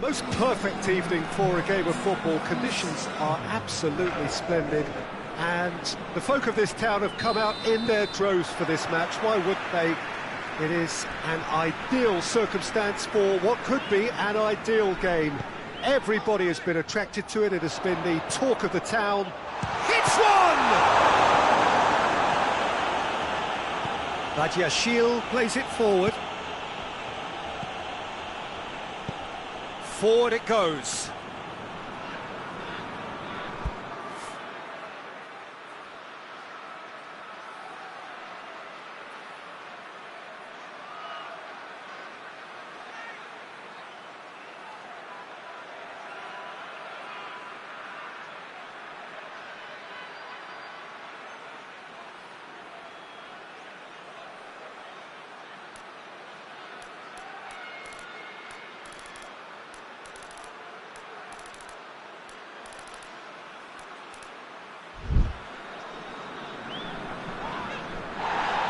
Most perfect evening for a game of football. Conditions are absolutely splendid, and the folk of this town have come out in their droves for this match. Why wouldn't they? It is an ideal circumstance for what could be an ideal game. Everybody has been attracted to it. It has been the talk of the town. It's one! PesJoker plays it forward. Forward it goes.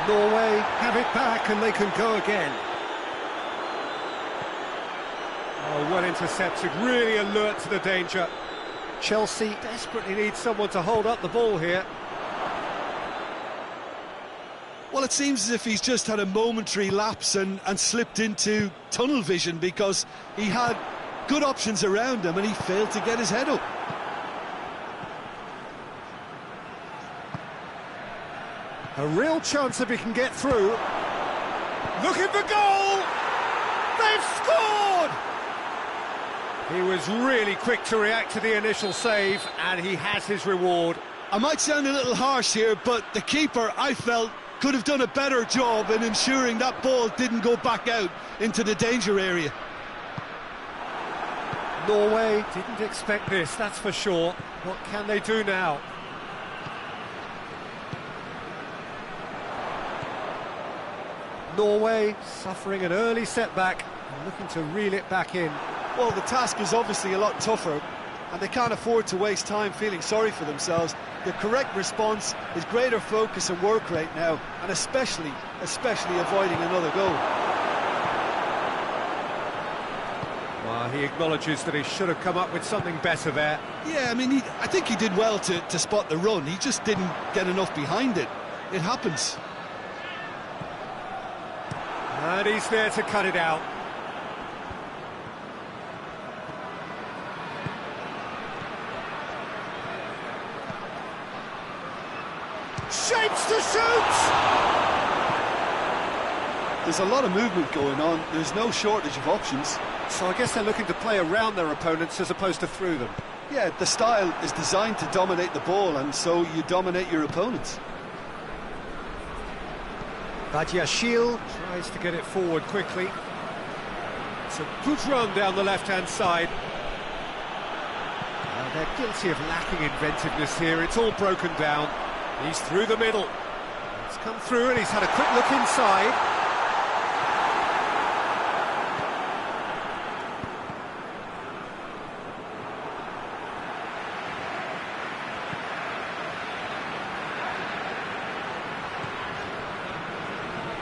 Norway have it back and they can go again. Oh, well intercepted, really alert to the danger. Chelsea desperately need someone to hold up the ball here. Well, it seems as if he's just had a momentary lapse and slipped into tunnel vision, because he had good options around him and he failed to get his head up. A real chance if he can get through. Looking for goal! They've scored! He was really quick to react to the initial save, and he has his reward. I might sound a little harsh here, but the keeper, I felt, could have done a better job in ensuring that ball didn't go back out into the danger area. Norway didn't expect this, that's for sure. What can they do now? Norway suffering an early setback and looking to reel it back in. Well, the task is obviously a lot tougher, and they can't afford to waste time feeling sorry for themselves. The correct response is greater focus and work rate now, and especially avoiding another goal. Well, he acknowledges that he should have come up with something better there. Yeah, I mean, I think he did well to spot the run. He just didn't get enough behind it. It happens. And he's there to cut it out. Shapes to shoot! There's a lot of movement going on. There's no shortage of options. So I guess they're looking to play around their opponents as opposed to through them. Yeah, the style is designed to dominate the ball, and so you dominate your opponents. PesJoker tries to get it forward quickly. It's a good run down the left-hand side. They're guilty of lacking inventiveness here. It's all broken down. He's through the middle. It's come through and he's had a quick look inside.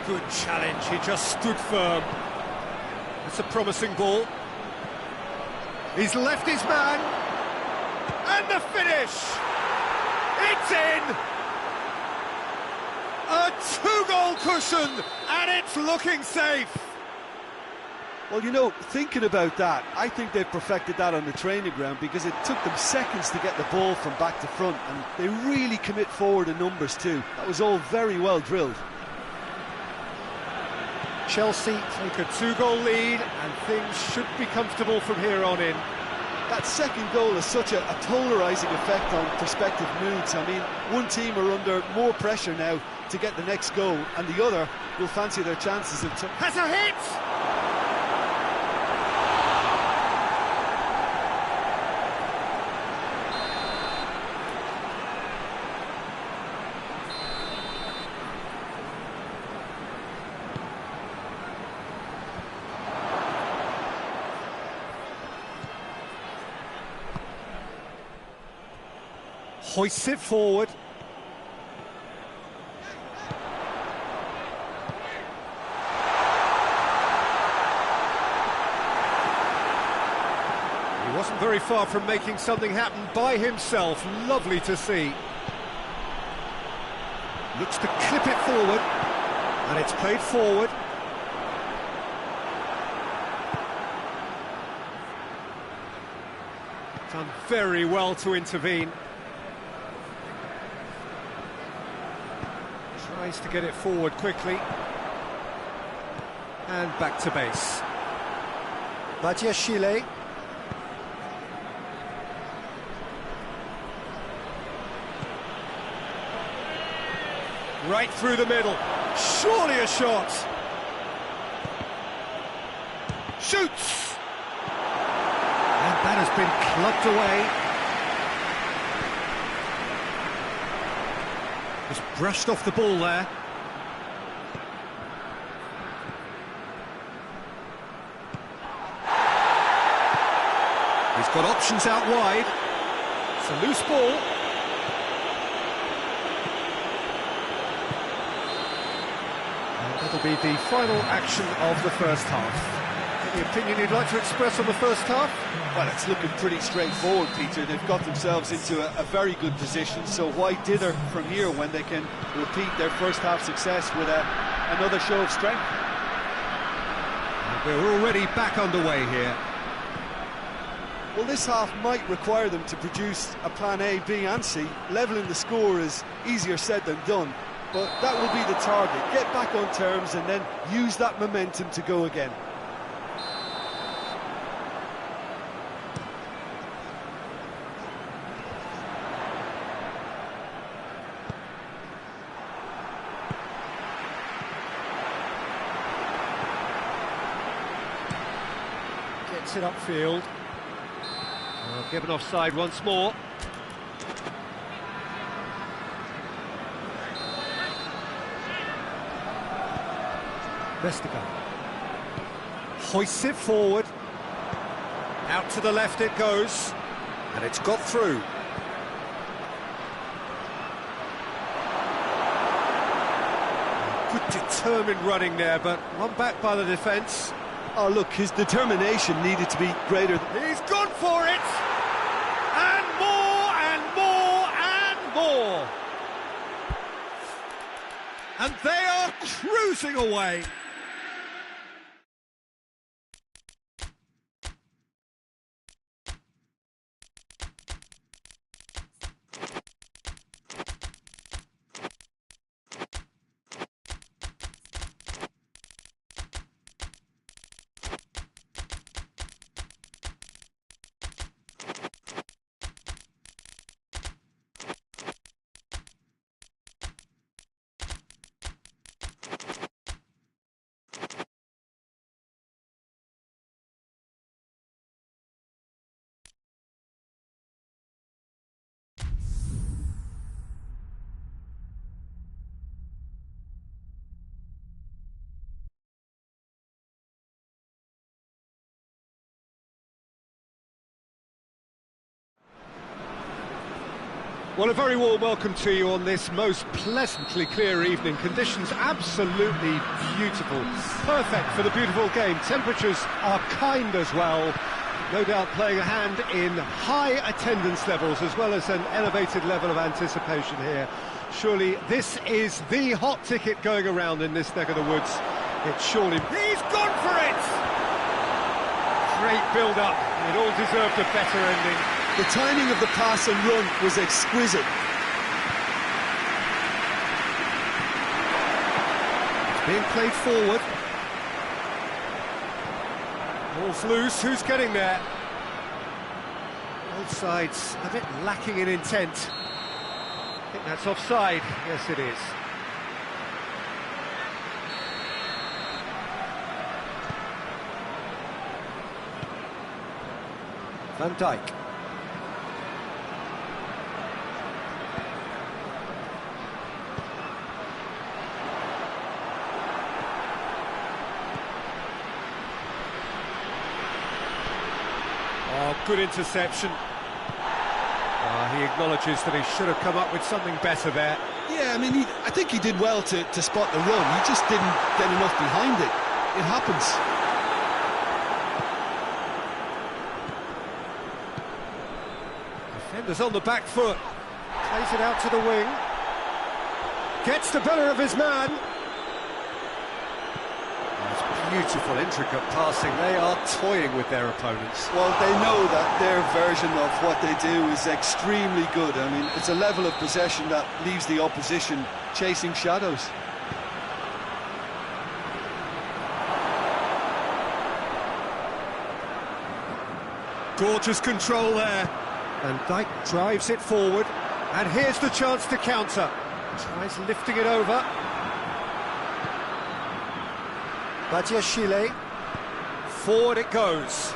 Good challenge, he just stood firm. It's a promising ball. He's left his man. And the finish! It's in! A two-goal cushion, and it's looking safe. Well, you know, thinking about that, I think they've perfected that on the training ground, because it took them seconds to get the ball from back to front, and they really commit forward in numbers too. That was all very well drilled. Chelsea take a two-goal lead, and things should be comfortable from here on in. That second goal has such a polarising effect on prospective moods. I mean, one team are under more pressure now to get the next goal, and the other will fancy their chances of... Has a hit! Hoists it forward. wasn't very far from making something happen by himself. Lovely to see. Looks to clip it forward, and it's played forward. Done very well to intervene. Tries to get it forward quickly. And back to base. Chile. Right through the middle. Surely a shot. Shoots! And that has been clubbed away. Just brushed off the ball there. He's got options out wide. It's a loose ball. And that'll be the final action of the first half. Any opinion you'd like to express on the first half? Well, it's looking pretty straightforward, Peter. They've got themselves into a very good position, so why dither from here when they can repeat their first half success with another show of strength? And we're already back underway here. Well, this half might require them to produce a plan A, B and C. Levelling the score is easier said than done, but that will be the target. Get back on terms and then use that momentum to go again. Gets it upfield. Given offside once more. Vestager hoists it forward. Out to the left it goes. And it's got through. Good determined running there, but one back by the defence. Oh, look, his determination needed to be greater. He's gone for it! And more, and more, and more! And they are cruising away! Well, a very warm welcome to you on this most pleasantly clear evening. Conditions absolutely beautiful. Perfect for the beautiful game. Temperatures are kind as well. No doubt playing a hand in high attendance levels as well as an elevated level of anticipation here. Surely this is the hot ticket going around in this neck of the woods. It's surely... He's gone for it! Great build-up. It all deserved a better ending. The timing of the pass and run was exquisite. It's being played forward. Ball's loose, who's getting there? Both sides a bit lacking in intent. I think that's offside. Yes, it is. Van Dijk. Oh, good interception. He acknowledges that he should have come up with something better there. Yeah, I mean, I think he did well to spot the run. He just didn't get enough behind it. It happens. Defender's on the back foot. Plays it out to the wing. Gets the better of his man. That's beautiful, intricate passing. They are toying with their opponents. Well, they know that their version of what they do is extremely good. I mean, it's a level of possession that leaves the opposition chasing shadows. Gorgeous control there. And Dyke drives it forward. And here's the chance to counter. Tries lifting it over. Badiashile. Forward it goes.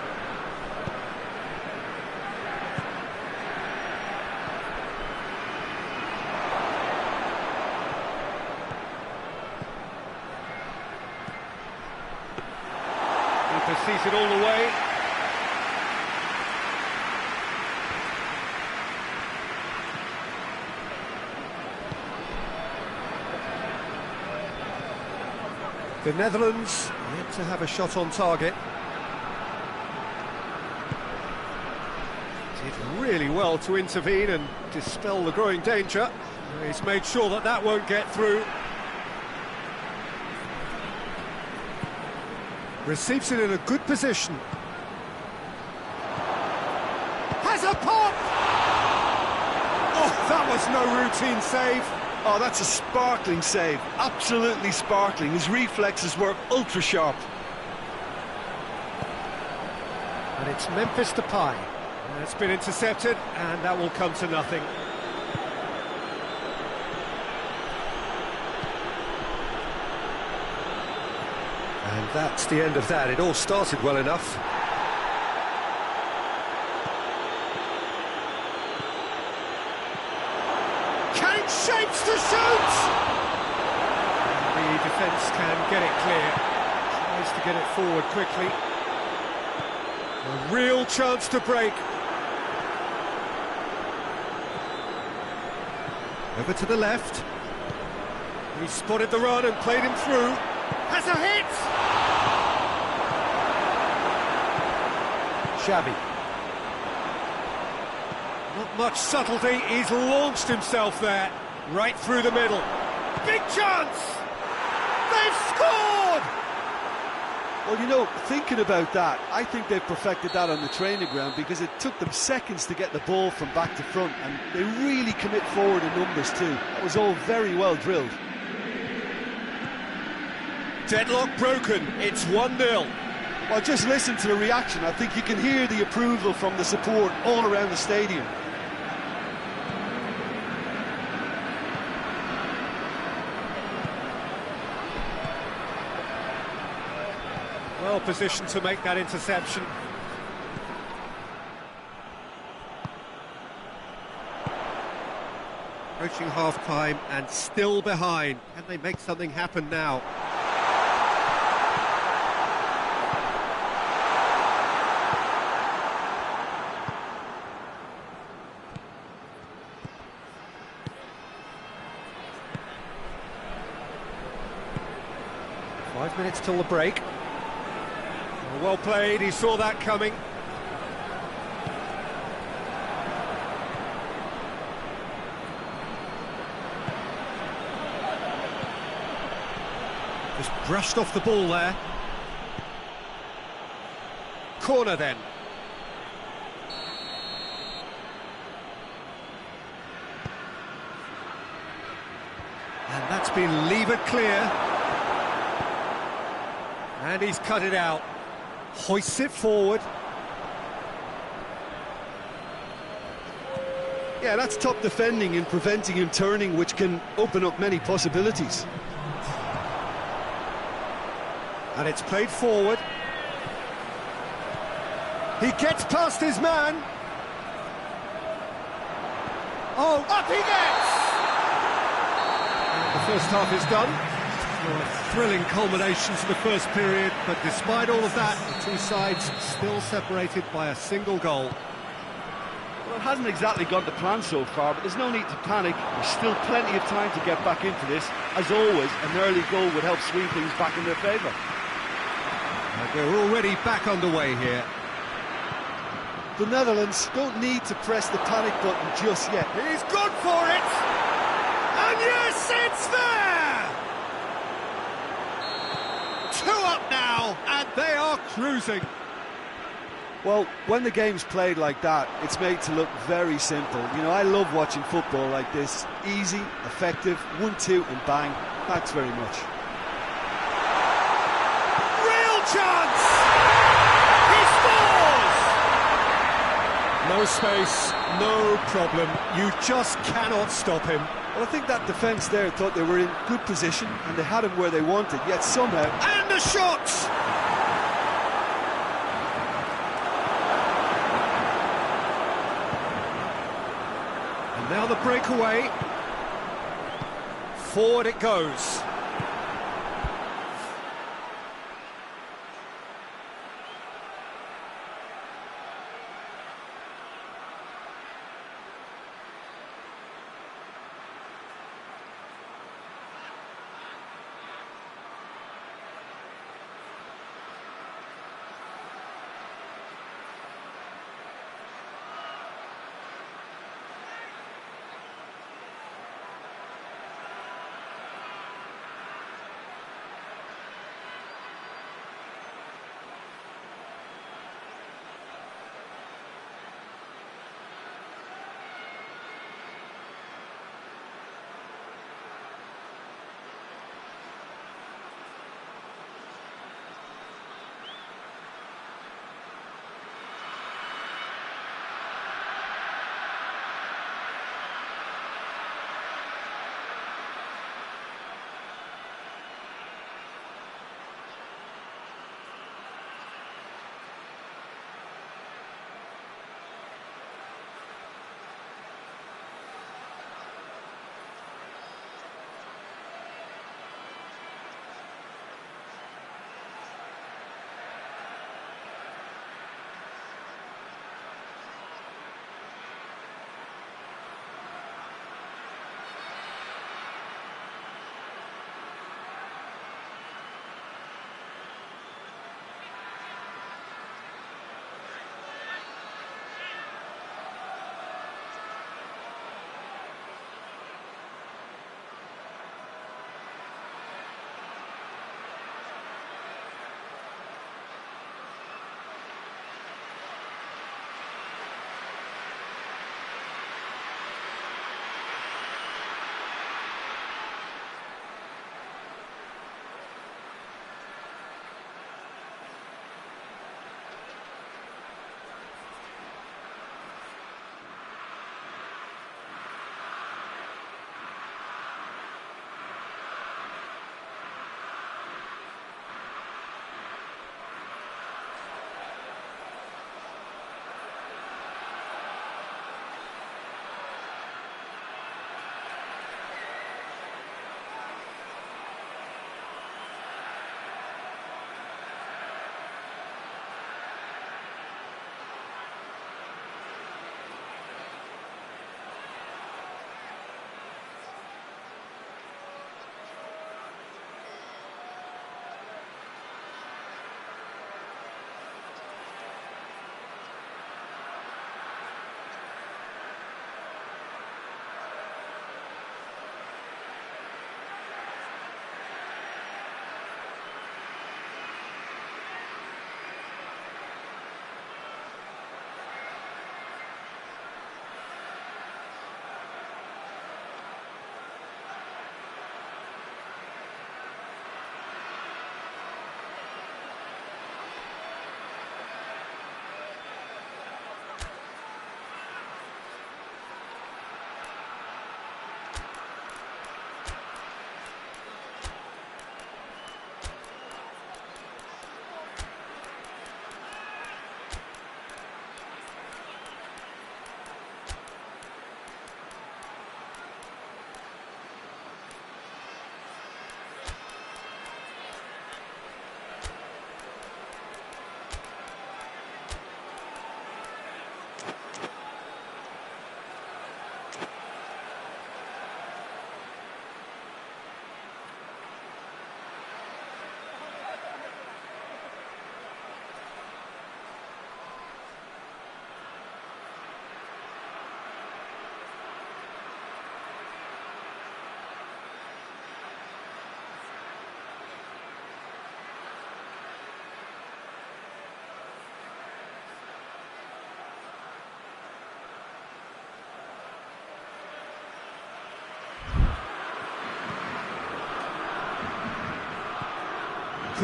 Keeper sees it all the way. The Netherlands yet to have a shot on target. Did really well to intervene and dispel the growing danger. He's made sure that that won't get through. Receives it in a good position. Has a pop! Oh, that was no routine save. Oh, that's a sparkling save. Absolutely sparkling. His reflexes were ultra sharp. And it's Memphis Depay. It's been intercepted, and that will come to nothing. And that's the end of that. It all started well enough. Shapes to shoot! The defence can get it clear. Tries to get it forward quickly. A real chance to break. Over to the left. He spotted the run and played him through. Has a hit! Shabby. Not much subtlety, he's launched himself there. Right through the middle. Big chance! They've scored! Well, you know, thinking about that, I think they've perfected that on the training ground because it took them seconds to get the ball from back to front, and they really commit forward in numbers too. That was all very well drilled. Deadlock broken, it's 1-0. Well, just listen to the reaction. I think you can hear the approval from the support all around the stadium. Well positioned to make that interception. Approaching half-time and still behind. Can they make something happen now? Five minutes till the break. Well played, he saw that coming. Just brushed off the ball there. Corner then. And that's been levered clear. And he's cut it out. Hoists it forward. Yeah, that's top defending and preventing him turning, which can open up many possibilities. And it's played forward. He gets past his man. Oh, up he gets! And the first half is done. A thrilling culmination to the first period, but despite all of that, the two sides still separated by a single goal. Well, it hasn't exactly gone to plan so far, but there's no need to panic. There's still plenty of time to get back into this. As always, an early goal would help swing things back in their favour. And we're already back underway here. The Netherlands don't need to press the panic button just yet. He's gone for it! And yes, it's there! 2 up now, and they are cruising. Well, when the game's played like that, it's made to look very simple. You know, I love watching football like this. Easy, effective, 1-2 and bang. Thanks very much. Real chance! He scores! No space, no problem. You just cannot stop him. Well, I think that defence there thought they were in good position and they had him where they wanted, yet somehow... And a shot! And now the breakaway. Forward it goes.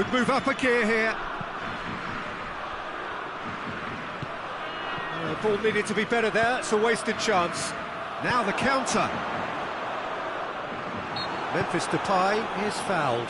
Could move up a gear here. Ball needed to be better there, it's a wasted chance. Now the counter. Memphis Depay is fouled.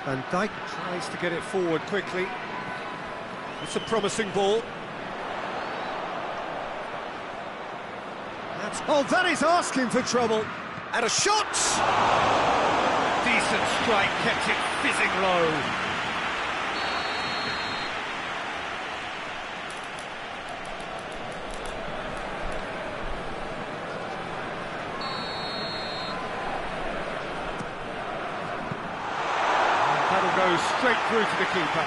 Van Dijk tries to get it forward quickly. It's a promising ball. That is asking for trouble. And a shot! Decent strike, kept it fizzing low. Goes straight through to the keeper.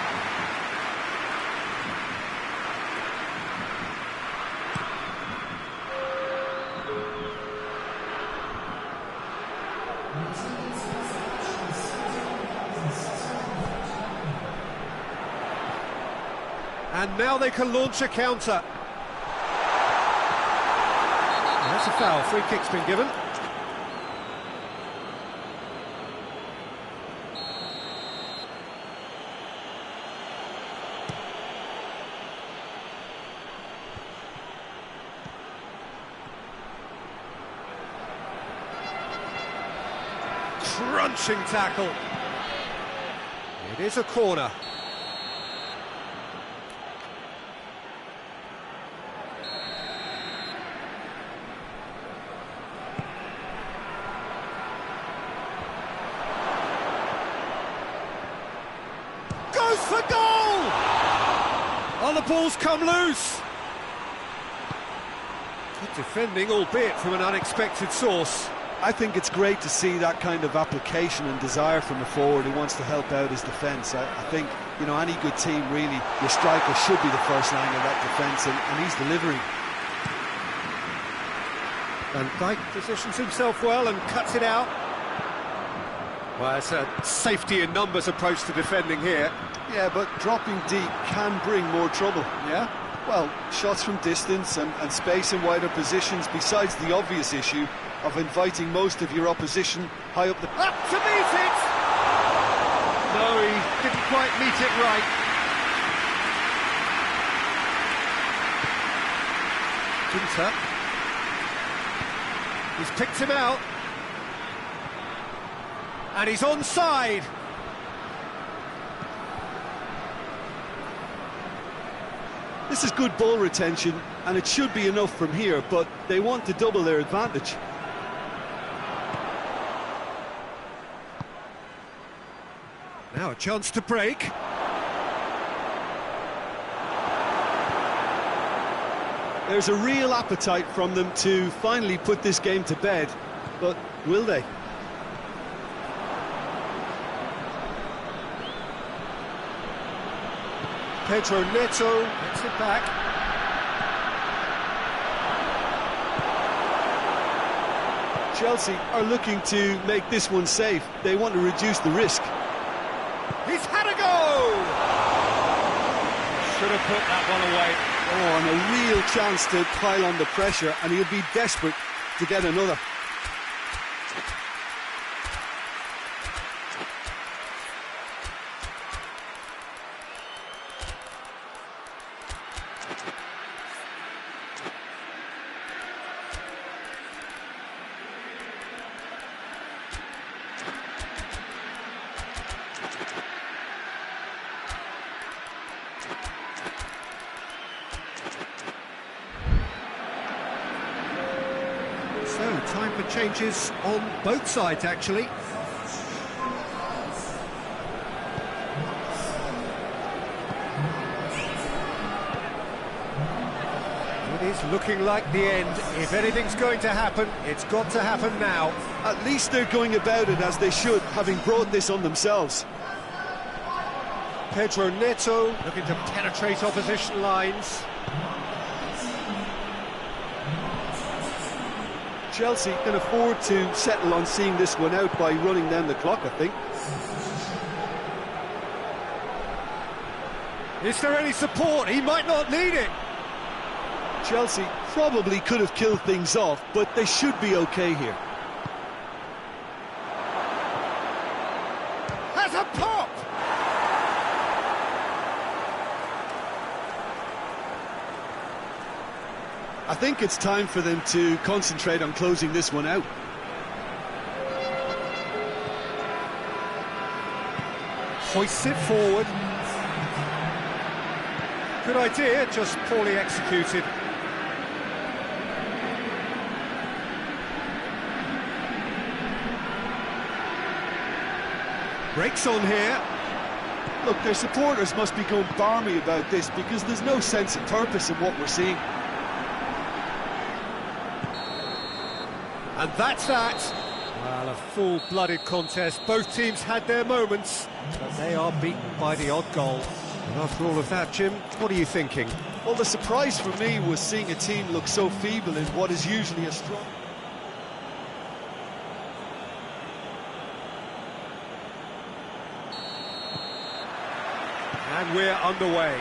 And now they can launch a counter. That's a foul. Free kick's been given. Crunching tackle. It is a corner. Goes for goal! Oh, the ball's come loose. Good defending, albeit from an unexpected source. I think it's great to see that kind of application and desire from a forward who wants to help out his defence. I think, you know, any good team, really, your striker should be the first line of that defence, and he's delivering. Van Dijk positions himself well and cuts it out. Well, it's a safety in numbers approach to defending here. Yeah, but dropping deep can bring more trouble. Yeah? Well, shots from distance and space in wider positions, besides the obvious issue of inviting most of your opposition high up the... Up to meet it! No, he didn't quite meet it right. Ginter. He's picked him out. And he's onside. This is good ball retention, and it should be enough from here, but they want to double their advantage. Now a chance to break. There's a real appetite from them to finally put this game to bed, but will they? Pedro Neto gets it back. Chelsea are looking to make this one safe. They want to reduce the risk. He's had a go! Should have put that one away. Oh, and a real chance to pile on the pressure, and he'll be desperate to get another. So, time for changes on both sides, actually. It is It's looking like the end. If anything's going to happen, it's got to happen now. At least they're going about it as they should, having brought this on themselves. Pedro Neto looking to penetrate opposition lines. Chelsea can afford to settle on seeing this one out by running down the clock, I think. Is there any support? He might not need it. Chelsea probably could have killed things off, but they should be okay here. Has a pop! I think it's time for them to concentrate on closing this one out. Hoists it forward. Good idea, just poorly executed. Breaks on here. Look, their supporters must be going barmy about this because there's no sense of purpose in what we're seeing. And that's that. Well, a full-blooded contest. Both teams had their moments, but they are beaten by the odd goal. And after all of that, Jim, what are you thinking? Well, the surprise for me was seeing a team look so feeble in what is usually a strong... And we're underway.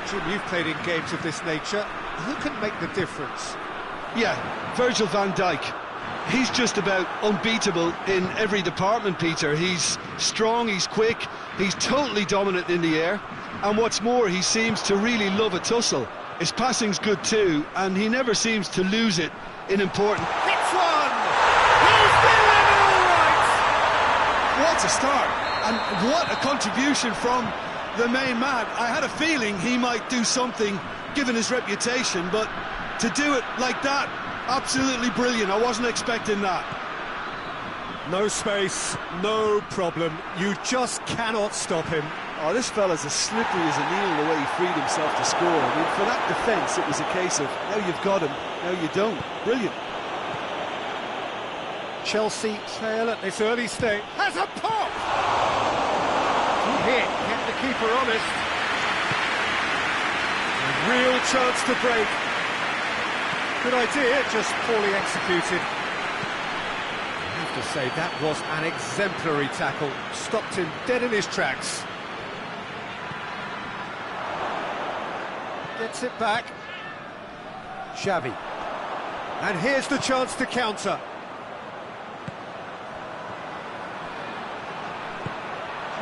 Jim, you've played in games of this nature. Who can make the difference? Yeah, Virgil van Dijk. He's just about unbeatable in every department, Peter. He's strong, he's quick, he's totally dominant in the air. And what's more, he seems to really love a tussle. His passing's good too, and he never seems to lose it in important... Hits one! He's doing it all right! What a start, and what a contribution from the main man. I had a feeling he might do something, given his reputation, but to do it like that, absolutely brilliant. I wasn't expecting that. No space, no problem. You just cannot stop him. Oh, this fella's as slippery as a needle the way he freed himself to score. I mean, for that defence, it was a case of, now you've got him, now you don't. Brilliant. Chelsea trail at this early stage. Has a pop! Good hit, kept the keeper honest. A real chance to break. Good idea, just poorly executed. I have to say, that was an exemplary tackle. Stopped him dead in his tracks. Gets it back. Xavi. And here's the chance to counter.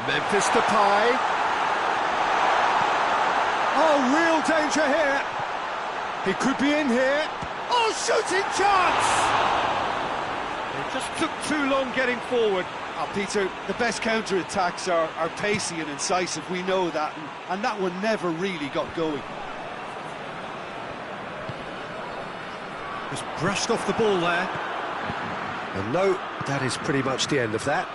Memphis Depay. Oh, real danger here. He could be in here. Oh, shooting chance! It just took too long getting forward. Oh, Peter, the best counter-attacks are pacey and incisive, we know that, and that one never really got going. Just brushed off the ball there. And no, that is pretty much the end of that.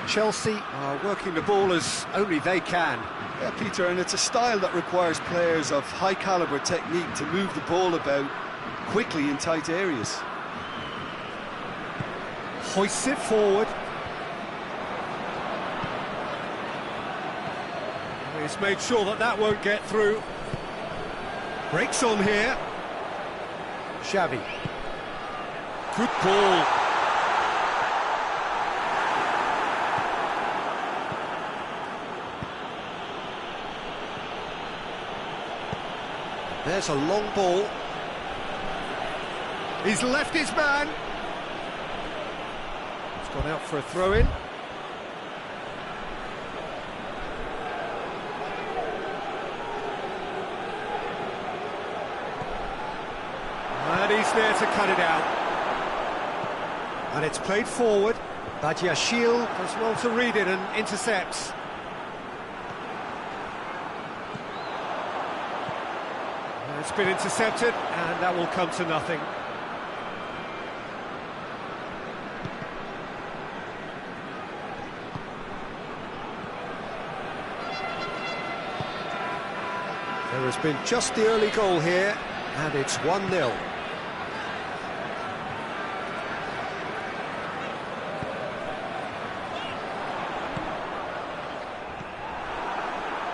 Chelsea are working the ball as only they can. Yeah, Peter, and it's a style that requires players of high-caliber technique to move the ball about quickly in tight areas. Hoists it forward. He's made sure that that won't get through. Breaks on here. Xavi. Good ball. There's a long ball. He's left his man. He's gone out for a throw-in. And he's there to cut it out. And it's played forward. Badiashile does well to read it and intercepts. It's been intercepted, and that will come to nothing. There has been just the early goal here, and it's 1-0.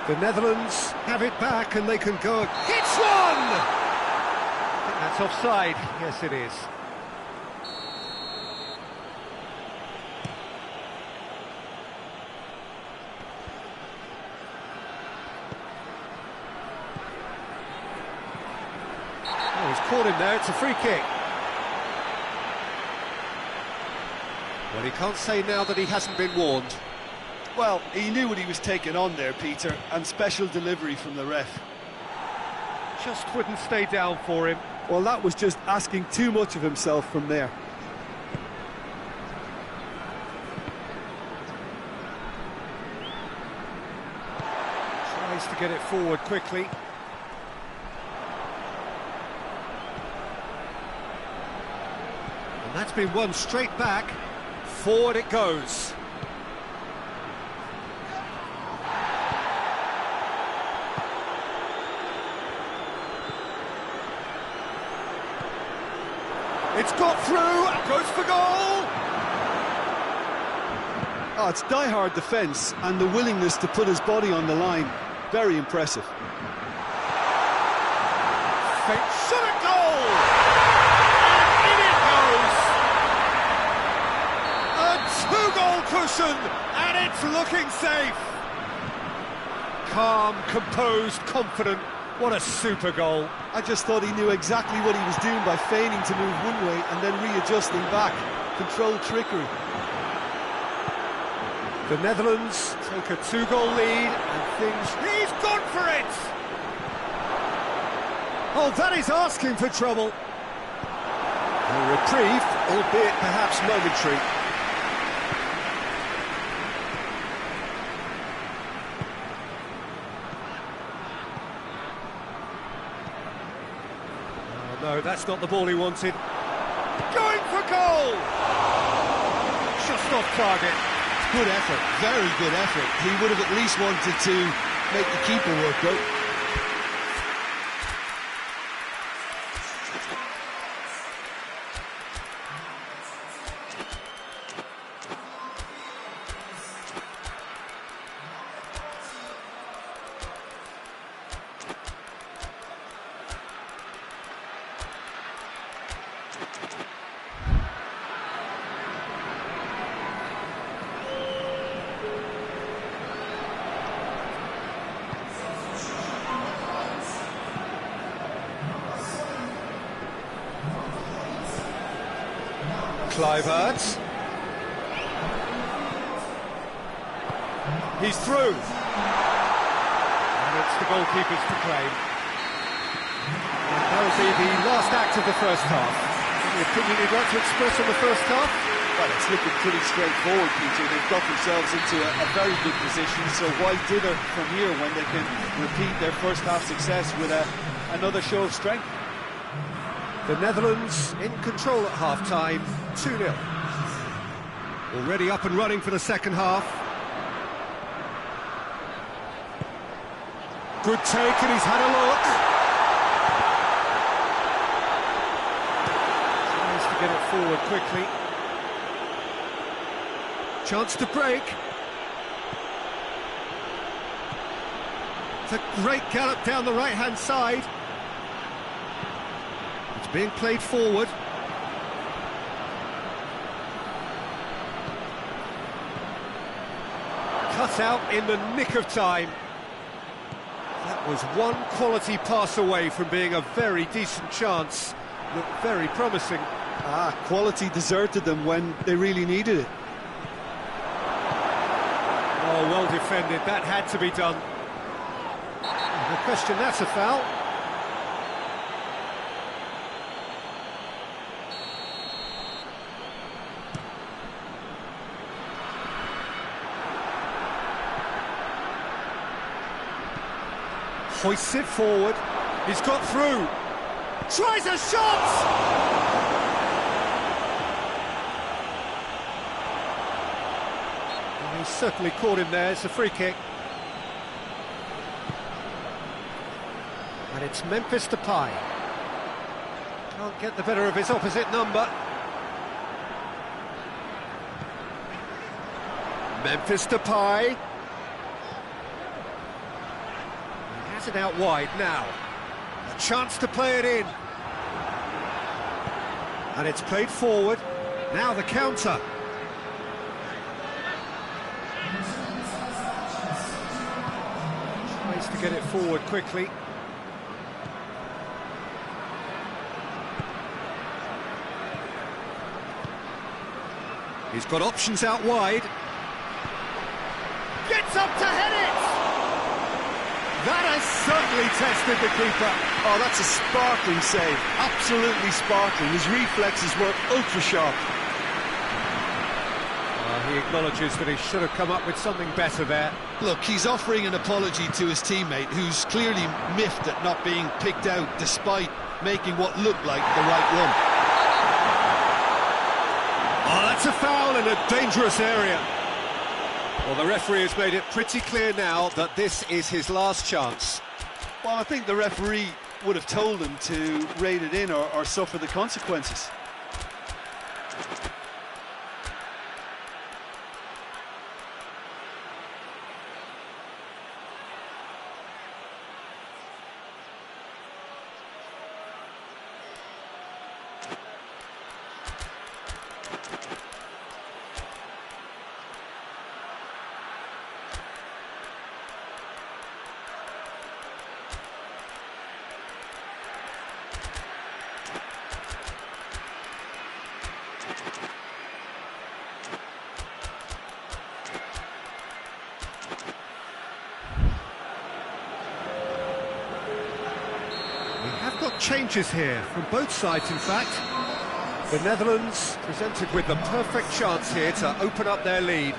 The Netherlands have it back and they can go. Hits one! I think that's offside. Yes, it is. Oh, he's caught him there. It's a free kick. Well, he can't say now that he hasn't been warned. Well, he knew what he was taking on there, Peter, and special delivery from the ref. Just wouldn't stay down for him. Well, that was just asking too much of himself from there. Tries to get it forward quickly. And that's been won straight back. Forward it goes. It's got through, and goes for goal! Oh, it's die-hard defence and the willingness to put his body on the line. Very impressive. Fake shot at goal! And in it goes! A two-goal cushion, and it's looking safe! Calm, composed, confident. What a super goal. I just thought he knew exactly what he was doing by feigning to move one way and then readjusting back. Controlled trickery. The Netherlands take a two-goal lead and things... He's gone for it! Oh, that is asking for trouble. A reprieve, albeit perhaps momentary. No, that's not the ball he wanted. Going for goal! Just off target. Good effort, very good effort. He would have at least wanted to make the keeper work out. Kluivert. He's through. And it's the goalkeepers to claim. And that will be the last act of the first half. Any opinion you'd like to express on the first half? Well, it's looking pretty straightforward, Peter. They've got themselves into a very good position, so why dither from here when they can repeat their first half success with another show of strength? The Netherlands in control at half-time, 2-0. Already up and running for the second half. Good take, and he's had a look. Tries to get it forward quickly. Chance to break. It's a great gallop down the right-hand side. It's being played forward. Cut out in the nick of time. That was one quality pass away from being a very decent chance. Looked very promising. Quality deserted them when they really needed it. Oh, well defended. That had to be done. No question, that's a foul. Hoists it forward. He's got through. Tries a shot! And he's certainly caught him there. It's a free kick. And it's Memphis Depay. Can't get the better of his opposite number. Memphis Depay. He has it out wide now. A chance to play it in. And it's played forward. Now the counter. Tries to get it forward quickly. He's got options out wide. Gets up to head it! That has certainly tested the keeper. Oh, that's a sparkling save. Absolutely sparkling. His reflexes were ultra-sharp. He acknowledges that he should have come up with something better there. Look, he's offering an apology to his teammate, who's clearly miffed at not being picked out despite making what looked like the right run. Oh, that's a foul in a dangerous area. Well, the referee has made it pretty clear now that this is his last chance. Well, I think the referee would have told him to rate it in or suffer the consequences. Changes here from both sides, in fact. The Netherlands presented with the perfect chance here to open up their lead.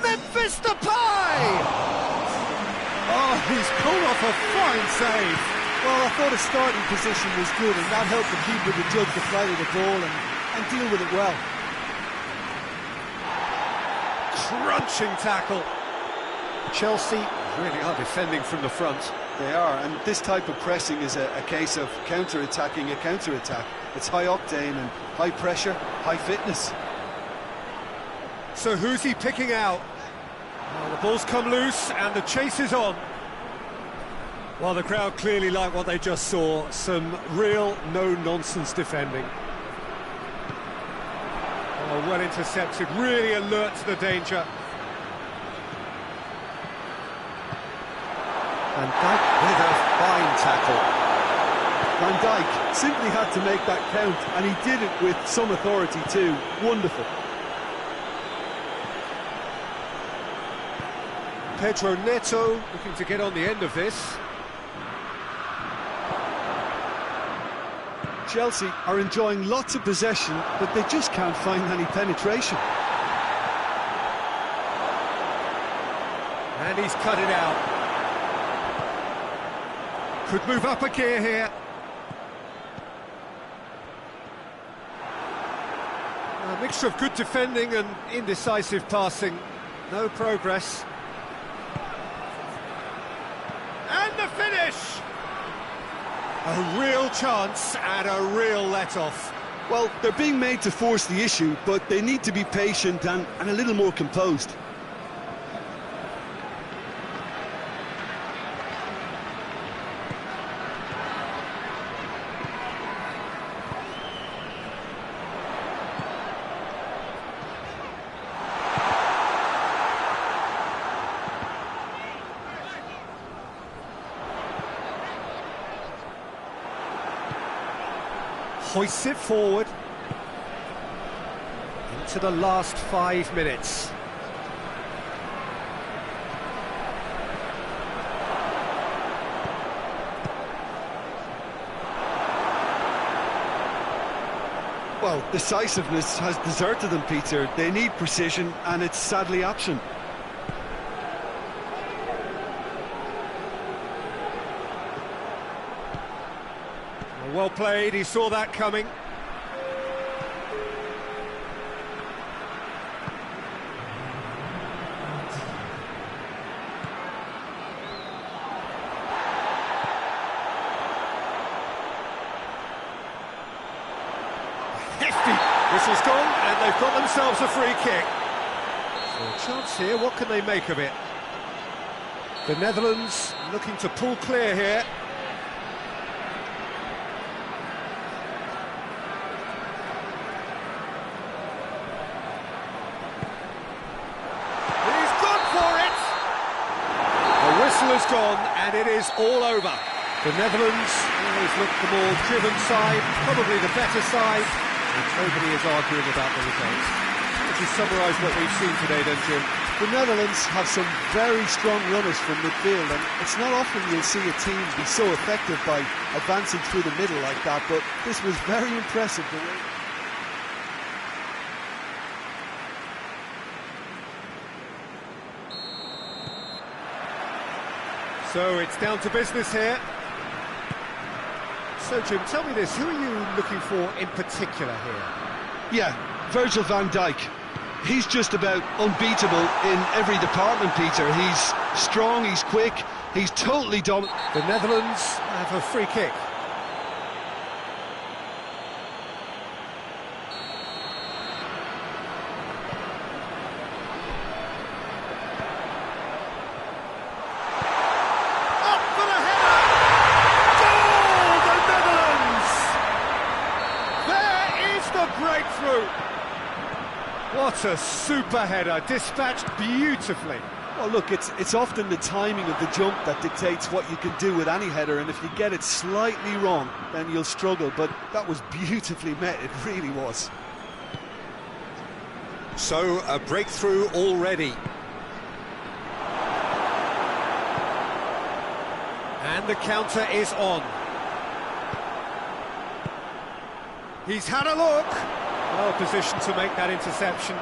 Memphis Depay! Oh, he's pulled off a fine save. Well, I thought his starting position was good, and that helped the keeper to judge the flight of the ball and deal with it well. Crunching tackle. Chelsea really are defending from the front. They are, and this type of pressing is a case of counter-attacking a counter-attack. It's high octane and high pressure, high fitness. So who's he picking out? Well, the ball's come loose and the chase is on. Well, the crowd clearly like what they just saw. Some real no-nonsense defending. Oh, well intercepted, really alert to the danger. Van Dijk with a fine tackle. Van Dijk simply had to make that count, and he did it with some authority too. Wonderful. Pedro Neto looking to get on the end of this. Chelsea are enjoying lots of possession, but they just can't find any penetration. And he's cut it out. Could move up a gear here. A mixture of good defending and indecisive passing. No progress. And the finish! A real chance and a real let-off. Well, they're being made to force the issue, but they need to be patient and a little more composed. Hoists it forward into the last 5 minutes. Well, decisiveness has deserted them, Peter. They need precision, and it's sadly absent. Well played, he saw that coming. Whistle's gone, and they've got themselves a free kick. So a chance here, what can they make of it? The Netherlands looking to pull clear here. He's gone for it! The whistle is gone, and it is all over. The Netherlands always look the more driven side, probably the better side, and nobody is arguing about the results. How would you summarise what we've seen today then, Jim? The Netherlands have some very strong runners from midfield, and it's not often you'll see a team be so effective by advancing through the middle like that, but this was very impressive. So it's down to business here. So Jim, tell me this, who are you looking for in particular here? Yeah, Virgil van Dijk. He's just about unbeatable in every department, Peter. He's strong, he's quick, he's totally dominant. The Netherlands have a free kick. Up for the header! Goal, the Netherlands! There is the breakthrough! What a super header, dispatched beautifully. Well, look, it's often the timing of the jump that dictates what you can do with any header, and if you get it slightly wrong, then you'll struggle, but that was beautifully met, it really was. So, a breakthrough already. And the counter is on. He's had a look. Well positioned to make that interception.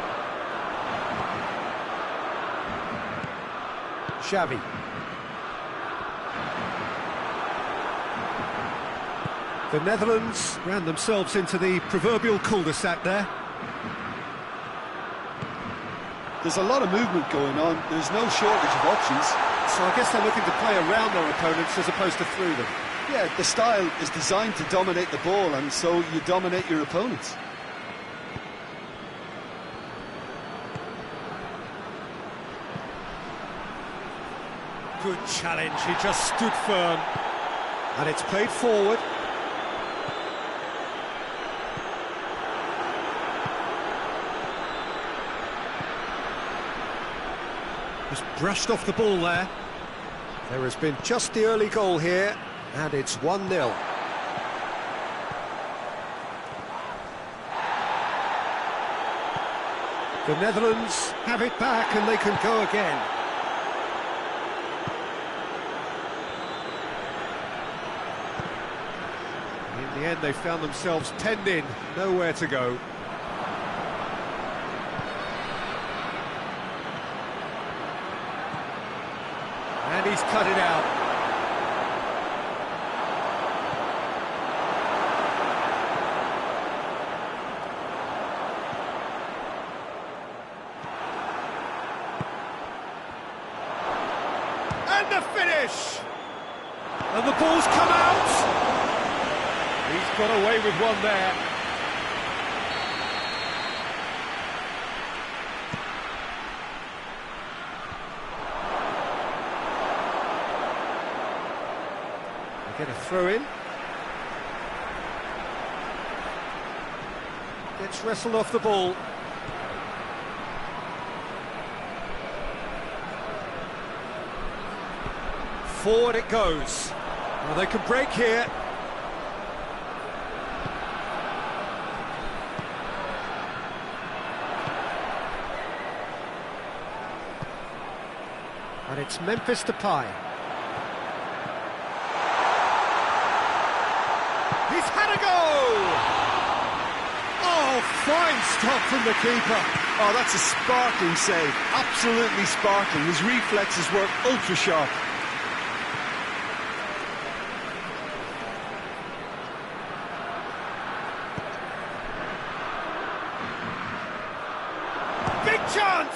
Xavi. The Netherlands ran themselves into the proverbial cul-de-sac there. There's a lot of movement going on, there's no shortage of options. So I guess they're looking to play around their opponents as opposed to through them. Yeah, the style is designed to dominate the ball, and so you dominate your opponents. Good challenge, he just stood firm. And it's played forward. Just brushed off the ball there. There has been just the early goal here, and it's 1-0. The Netherlands have it back and they can go again. In the end, they found themselves penned in, nowhere to go. And he's cut it out. And the finish! And the ball's come out! He's got away with one there. They get a throw in. Gets wrestled off the ball. Forward it goes. Well, they can break here. And it's Memphis Depay. He's had a go! Oh, fine stop from the keeper. Oh, that's a sparkling save. Absolutely sparkling. His reflexes were ultra sharp. Big chance!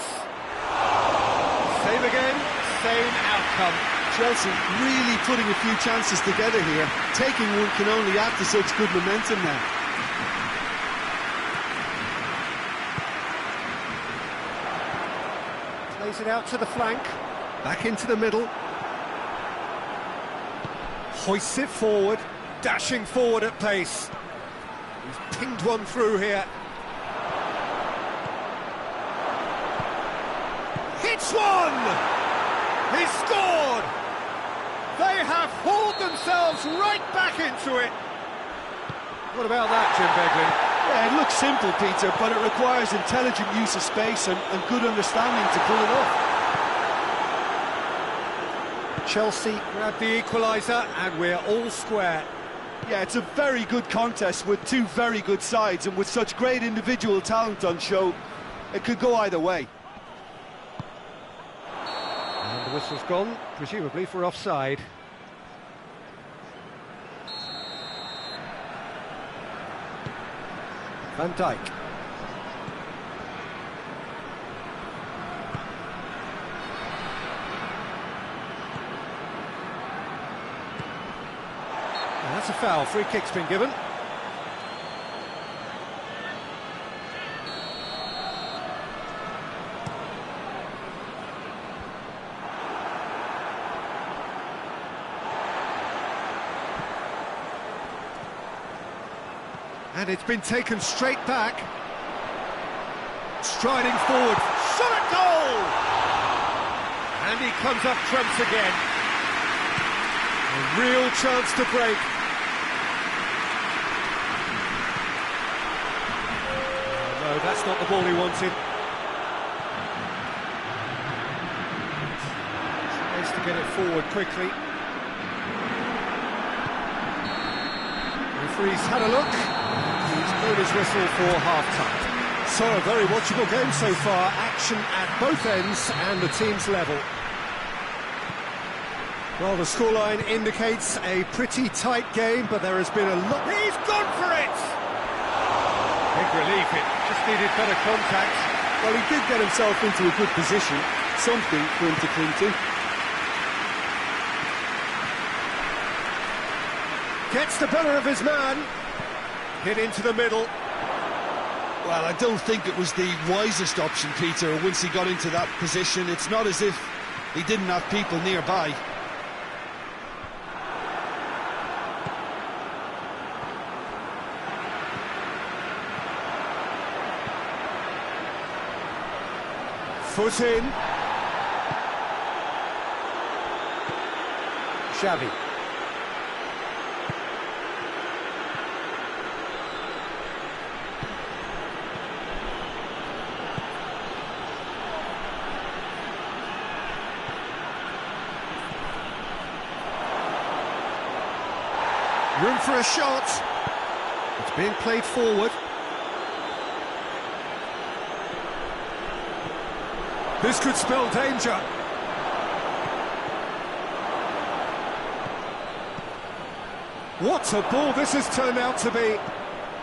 Save again, same outcome. Chelsea really putting a few chances together here. Taking one can only add to such good momentum now. Plays it out to the flank, back into the middle. Hoists it forward, dashing forward at pace. He's pinged one through here. Hits one! He's scored! They have hauled themselves right back into it. What about that, Jim Beglin? Yeah, it looks simple, Peter, but it requires intelligent use of space and good understanding to pull it off. Chelsea grab the equaliser and we're all square. Yeah, it's a very good contest with two very good sides, and with such great individual talent on show, it could go either way. And the whistle's gone, presumably for offside. Van Dijk. And that's a foul, free kick's been given. And it's been taken straight back. Striding forward, shot at goal! And he comes up trumps again. A real chance to break. Oh, no, that's not the ball he wanted. Nice to get it forward quickly. Referee's had a look. He's blown his whistle for half-time. So a very watchable game so far. Action at both ends and the team's level. Well, the scoreline indicates a pretty tight game, but there has been a lot... He's gone for it! Big relief, it just needed better contact. Well, he did get himself into a good position, something for him to cling to. Gets the better of his man. Hit into the middle. Well, I don't think it was the wisest option, Peter, once he got into that position. It's not as if he didn't have people nearby. Foot in. Xavi. Room for a shot. It's being played forward. This could spell danger. What a ball this has turned out to be.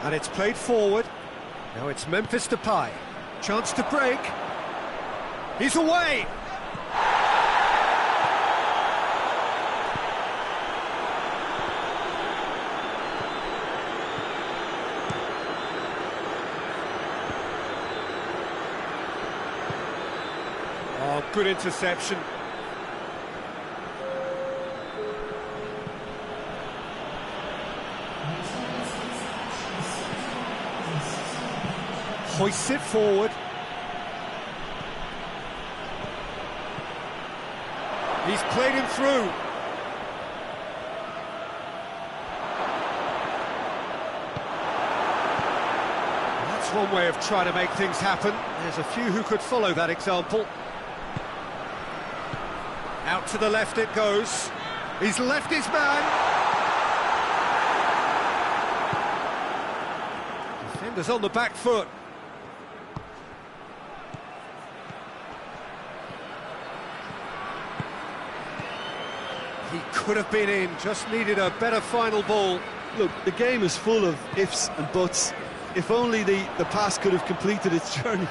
And it's played forward. Now it's Memphis Depay. Chance to break. He's away. Oh, good interception. Hoists it forward. He's played him through. That's one way of trying to make things happen. There's a few who could follow that example. Out to the left it goes. He's left his man. Defender's on the back foot. He could have been in, just needed a better final ball. Look, the game is full of ifs and buts. If only the pass could have completed its journey.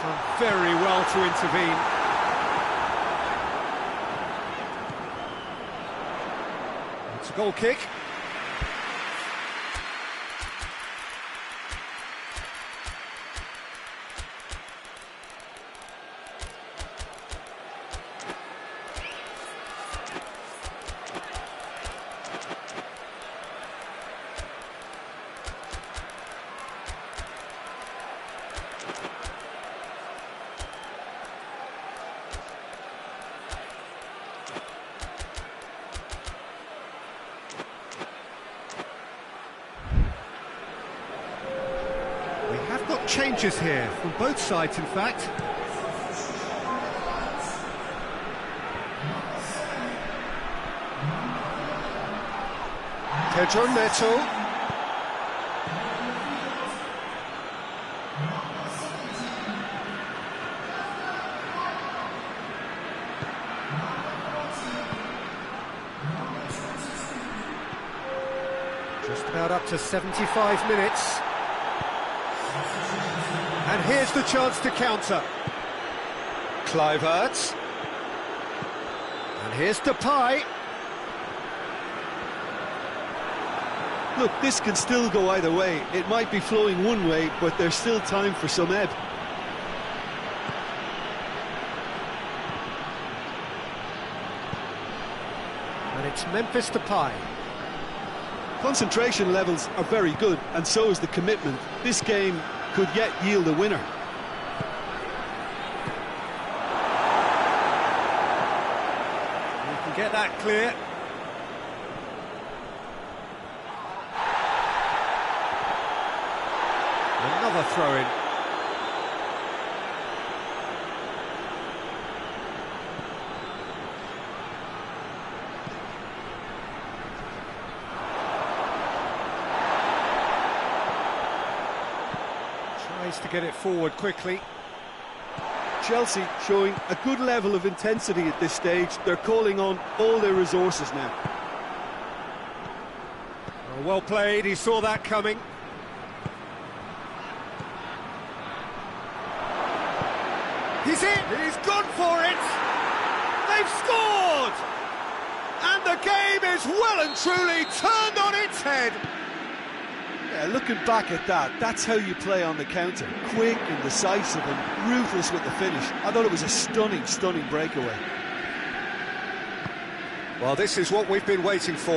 Done very well to intervene. It's a goal kick. changes here, from both sides in fact. Pedro Neto. Just about up to 75 minutes. And here's the chance to counter. Kluivert. And here's Depay. Look, this can still go either way. It might be flowing one way, but there's still time for some ebb. And it's Memphis Depay. Concentration levels are very good, and so is the commitment. This game could yet yield a winner. You can get that clear. Another throw-in. Tries to get it forward quickly. Chelsea showing a good level of intensity at this stage. They're calling on all their resources now. Well played, he saw that coming. He's in! He's gone for it! They've scored! And the game is well and truly turned on its head! Yeah, looking back at that, that's how you play on the counter. Quick and decisive and ruthless with the finish. I thought it was a stunning, stunning breakaway. Well, this is what we've been waiting for.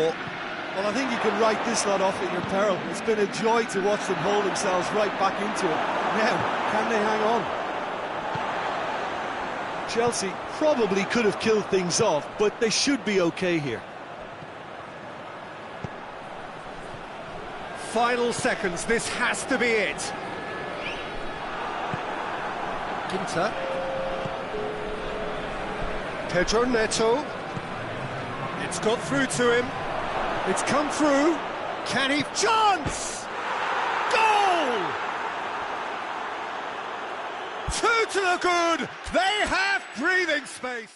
Well, I think you can write this lot off at your peril. It's been a joy to watch them hold themselves right back into it. Now, can they hang on? Chelsea probably could have killed things off, but they should be okay here. Final seconds, this has to be it. Ginter. Pedro Neto. It's got through to him. It's come through. Can he? Chance! Goal! 2 to the good. They have breathing space.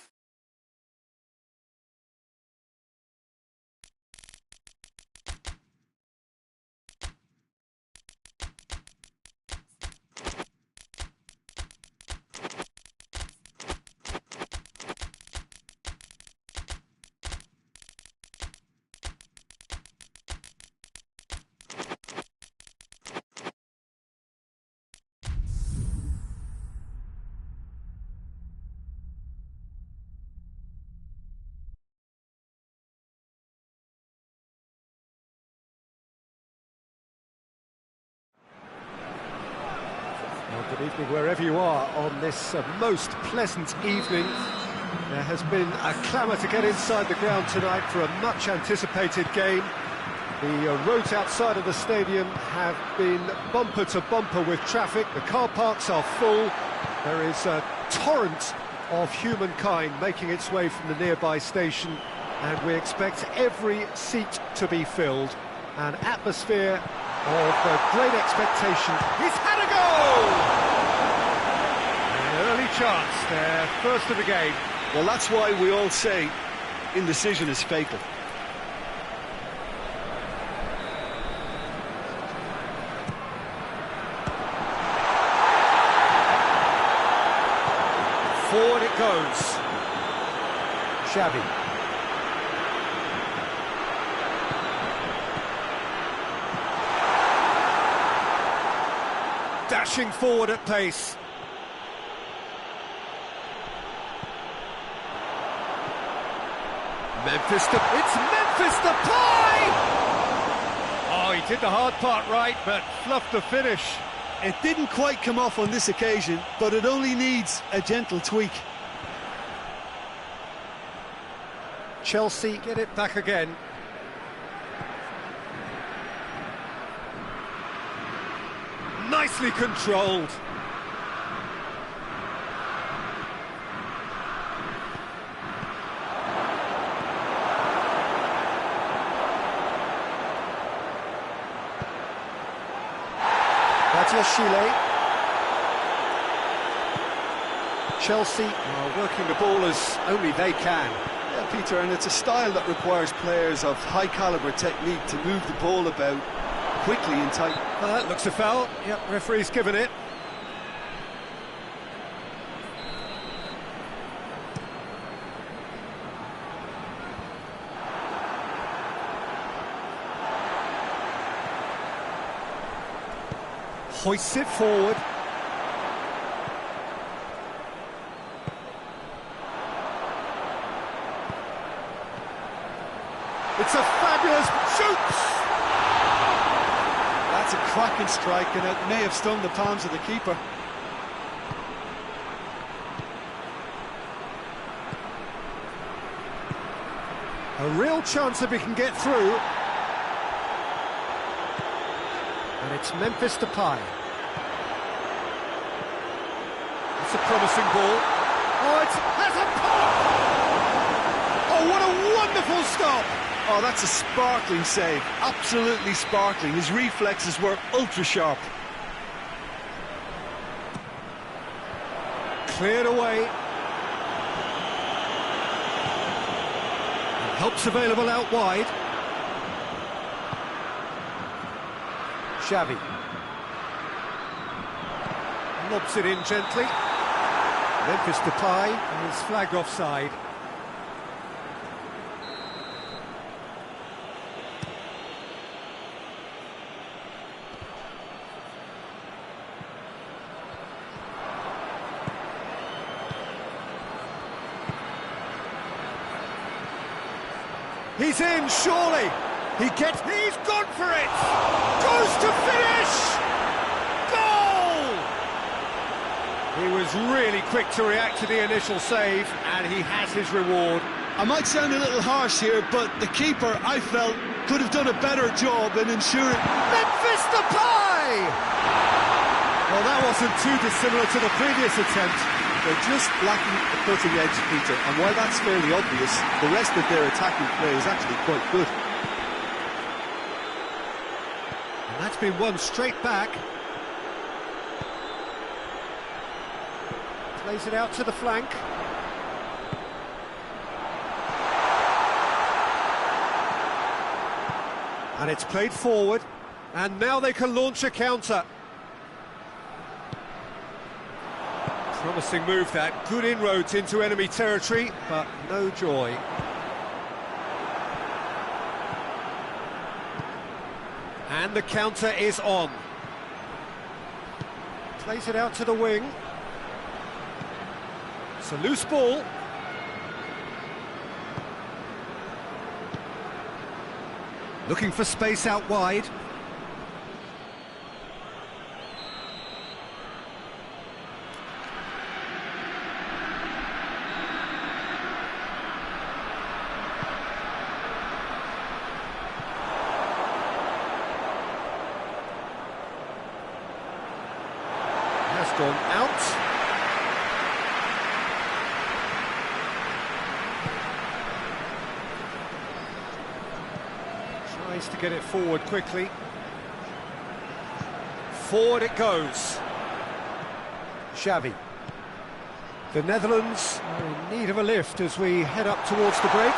Well, good evening wherever you are on this most pleasant evening. There has been a clamour to get inside the ground tonight for a much anticipated game. The roads outside of the stadium have been bumper to bumper with traffic. The car parks are full. There is a torrent of humankind making its way from the nearby station, and we expect every seat to be filled. An atmosphere of great expectation. He's had a goal! An early chance, their first of the game. Well, that's why we all say indecision is fatal. Forward it goes. Xavi. Dashing forward at pace. It's Memphis Depay! Oh, he did the hard part right, but fluffed the finish. It didn't quite come off on this occasion, but it only needs a gentle tweak. Chelsea get it back again. Nice nicely controlled. Chelsea are working the ball as only they can. Yeah, Peter, and it's a style that requires players of high-caliber technique to move the ball about quickly and tight. Well, that looks a foul. Yep, referee's given it. Hoists it forward. It's a fabulous shoots! That's a cracking strike, and it may have stung the palms of the keeper. A real chance if he can get through. And it's Memphis Depay. It's a promising ball. Oh, it has a pop! Oh, what a wonderful stop! Oh, that's a sparkling save. Absolutely sparkling. His reflexes were ultra-sharp. Cleared away. And help's available out wide. Xavi. Lobs it in gently. Memphis Depay is flagged offside. He's in, surely. He's gone for it. Goes to finish. Goal! He was really quick to react to the initial save, and he has his reward. I might sound a little harsh here, but the keeper, I felt, could have done a better job in ensuring... Memphis Depay! Well, that wasn't too dissimilar to the previous attempt. They're just lacking the cutting edge, Peter, and while that's fairly obvious, the rest of their attacking play is actually quite good. And that's been won straight back. Plays it out to the flank. And it's played forward, and now they can launch a counter. Promising move that, good inroads into enemy territory, but no joy. And the counter is on. Plays it out to the wing. It's a loose ball. Looking for space out wide. Has gone out. Tries to get it forward quickly. Forward it goes. Xavi. The Netherlands are in need of a lift as we head up towards the break.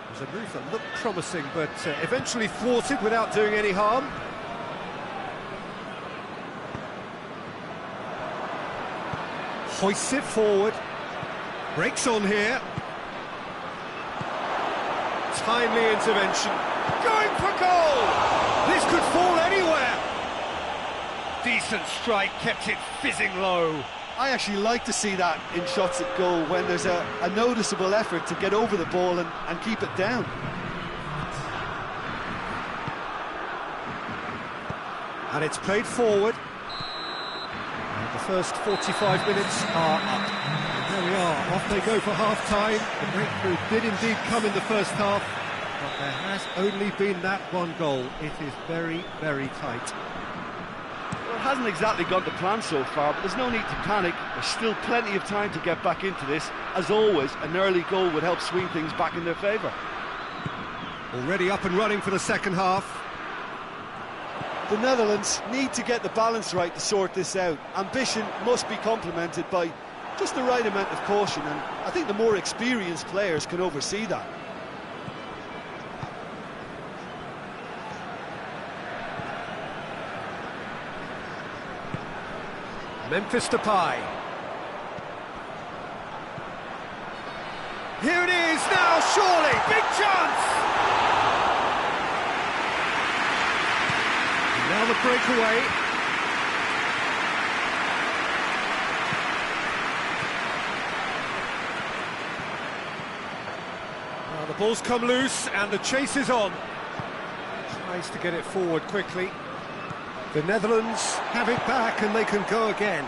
It was a move that looked promising, but eventually thwarted without doing any harm. Hoists it forward. Breaks on here. Timely intervention. Going for goal! This could fall anywhere. Decent strike, kept it fizzing low. I actually like to see that in shots at goal when there's a noticeable effort to get over the ball and keep it down. And it's played forward. And the first 45 minutes are up. And there we are, off they go for half-time. The breakthrough did indeed come in the first half, but there has only been that one goal. It is very, very tight. Well, it hasn't exactly gone to plan so far, but there's no need to panic. There's still plenty of time to get back into this. As always, an early goal would help swing things back in their favour. Already up and running for the second half. The Netherlands need to get the balance right to sort this out. Ambition must be complemented by just the right amount of caution, and I think the more experienced players can oversee that. Memphis Depay. Here it is now, surely, big chance! Now the breakaway. Now the ball's come loose and the chase is on. Tries to get it forward quickly. The Netherlands have it back and they can go again.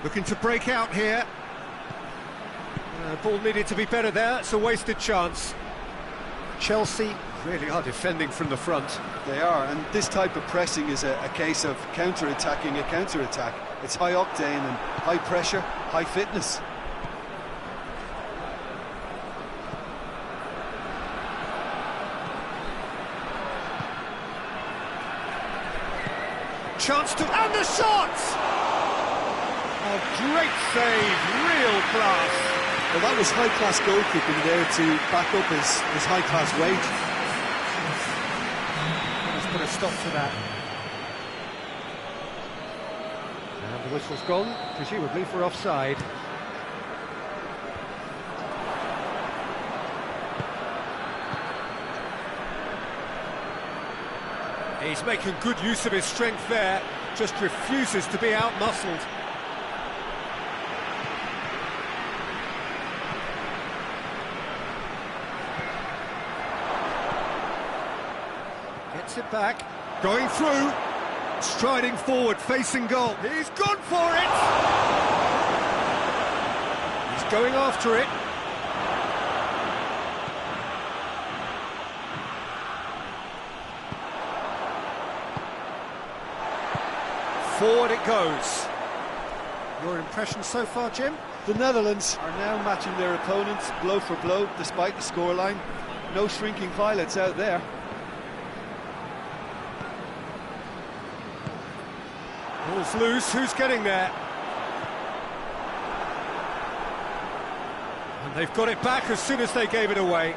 Looking to break out here. Ball needed to be better there, it's a wasted chance. Chelsea really are defending from the front. They are, and this type of pressing is a case of counter-attacking a counter-attack. It's high octane and high pressure, high fitness. Chance to... and the shot! A great save, real class. Well, that was high-class goalkeeping there to back up his high-class weight. Let's put a stop to that. And the whistle's gone, presumably for offside. He's making good use of his strength there, just refuses to be out-muscled. Gets it back, going through, striding forward, facing goal. He's gone for it! He's going after it. Forward it goes. Your impression so far, Jim? The Netherlands are now matching their opponents blow for blow, despite the scoreline. No shrinking violets out there. Ball's loose, who's getting there? And they've got it back as soon as they gave it away.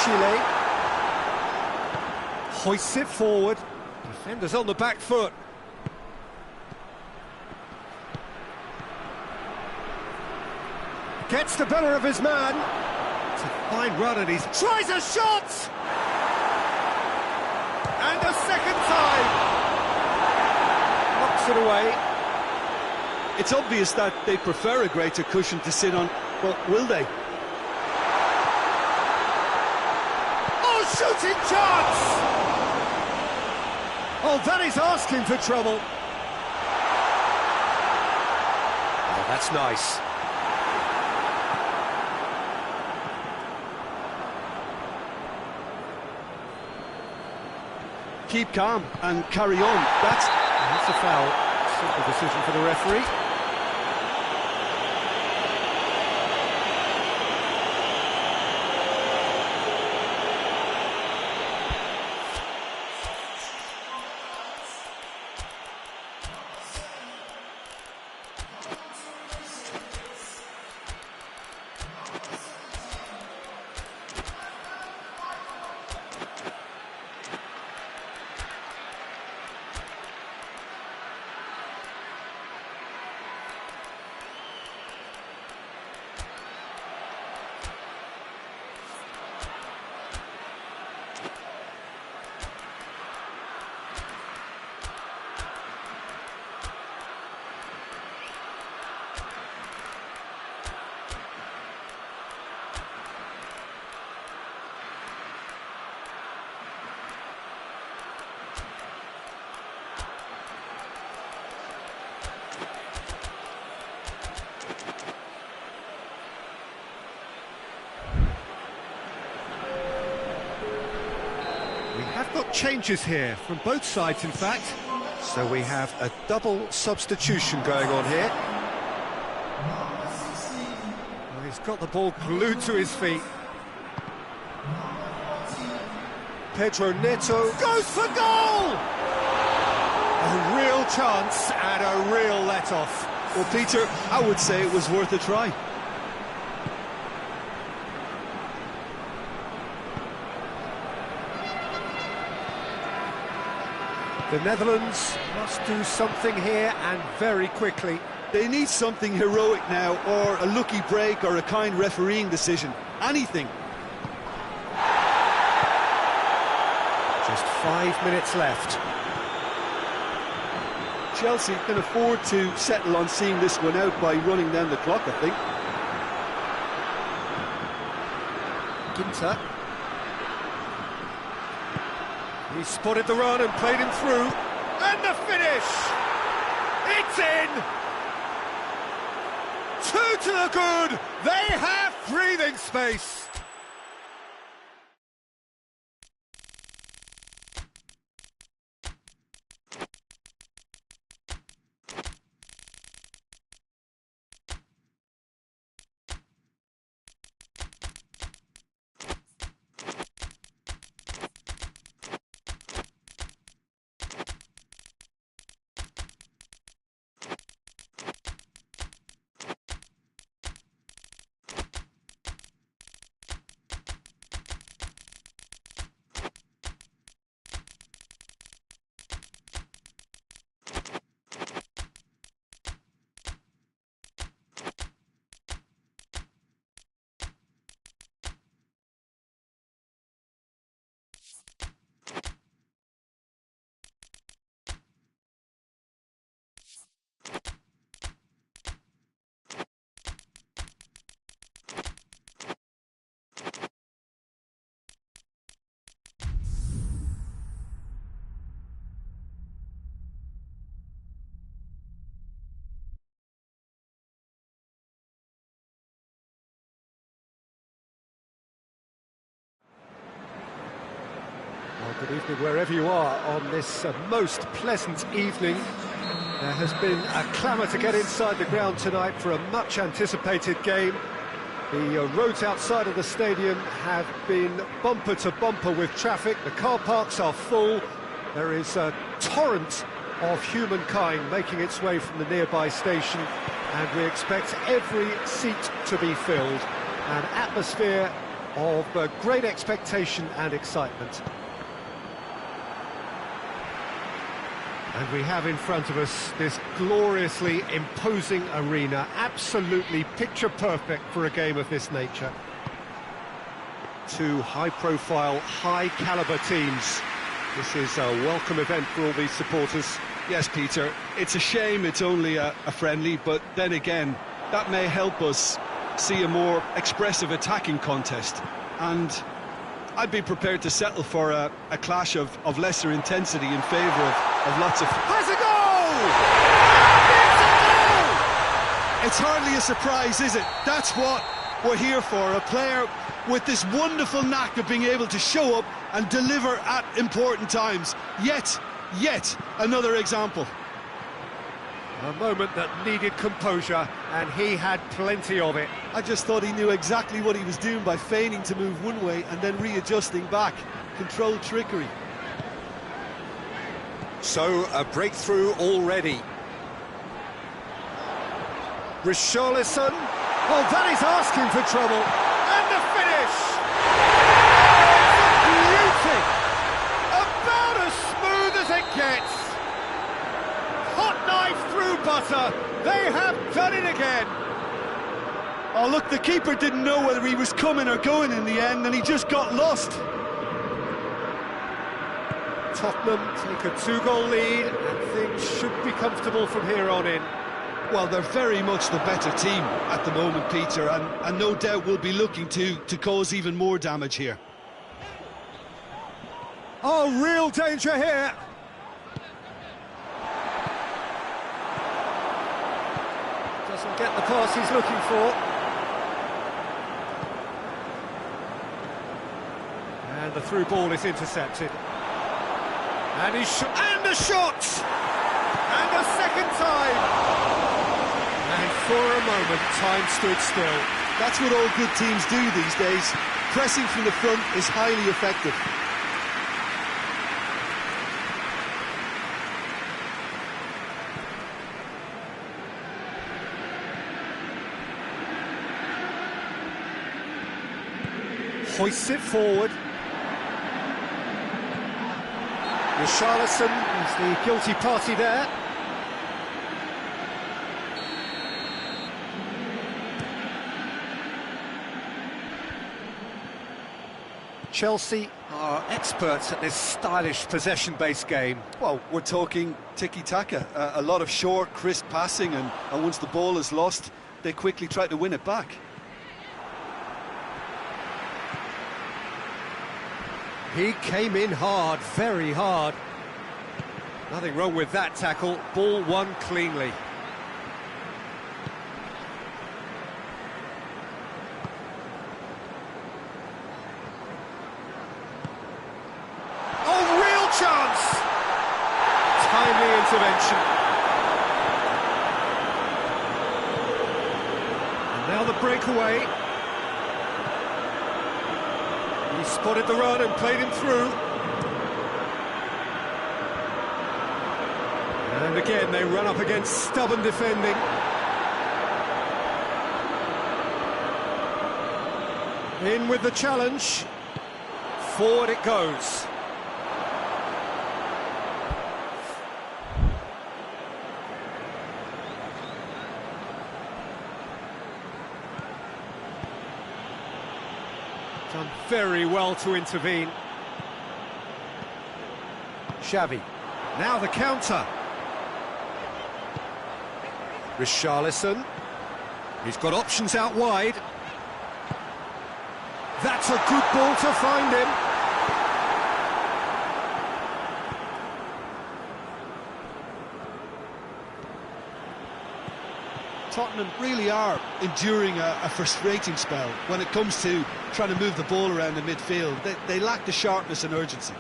Chile hoists it forward. Defenders on the back foot. Gets the better of his man. It's a fine run and he tries a shot! And a second time! Knocks it away. It's obvious that they prefer a greater cushion to sit on, but will they? Shooting chance! Oh, that is asking for trouble. Oh, that's nice. Keep calm and carry on. That's a foul. Simple decision for the referee. changes here from both sides, in fact. So we have a double substitution going on here. Well, he's got the ball glued to his feet. Pedro Neto goes for goal! A real chance and a real let-off. Well, Peter, I would say it was worth a try. The Netherlands must do something here, and very quickly. They need something heroic now, or a lucky break, or a kind refereeing decision. Anything. Just 5 minutes left. Chelsea can afford to settle on seeing this one out by running down the clock, I think. Ginter. He spotted the run and played him through. And the finish! It's in! 2 to the good! They have breathing space! Well, good evening wherever you are on this most pleasant evening. There has been a clamour to get inside the ground tonight for a much anticipated game. The roads outside of the stadium have been bumper to bumper with traffic. The car parks are full. There is a torrent of humankind making its way from the nearby station, and we expect every seat to be filled. An atmosphere of great expectation and excitement. And we have in front of us this gloriously imposing arena, absolutely picture-perfect for a game of this nature. Two high-profile, high-caliber teams. This is a welcome event for all these supporters. Yes, Peter, it's a shame it's only a friendly, but then again, that may help us see a more expressive attacking contest. And I'd be prepared to settle for a clash of lesser intensity in favour of lots of... Has a goal! It's hardly a surprise, is it? That's what we're here for, a player with this wonderful knack of being able to show up and deliver at important times. Yet another example. A moment that needed composure, and he had plenty of it. I just thought he knew exactly what he was doing by feigning to move one way and then readjusting back. Controlled trickery. So, a breakthrough already. Richarlison. Oh, that is asking for trouble. And the finish! Beauty! About as smooth as it gets. Hot knife through butter. They have done it again. Oh, look, the keeper didn't know whether he was coming or going in the end, and he just got lost. Tottenham take a 2-goal lead, and things should be comfortable from here on in. Well, they're very much the better team at the moment, Peter, and no doubt will be looking to cause even more damage here. Oh, real danger here. Doesn't get the pass he's looking for. And the through ball is intercepted. And and a shot! And a second time! And for a moment, time stood still. That's what all good teams do these days. Pressing from the front is highly effective. Hoists it forward. Richarlison is the guilty party there. Chelsea are experts at this stylish possession-based game. Well, we're talking tiki-taka, a lot of short, crisp passing, and once the ball is lost, they quickly try to win it back. He came in hard, very hard. Nothing wrong with that tackle. Ball won cleanly. Oh, real chance! Timely intervention. And now the breakaway. He spotted the run and played him through. And again, they run up against stubborn defending. In with the challenge. Forward it goes. Done very well to intervene. Xavi. Now the counter. Richarlison. He's got options out wide. That's a good ball to find him. Tottenham really are enduring a frustrating spell when it comes to trying to move the ball around the midfield. They lack the sharpness and urgency.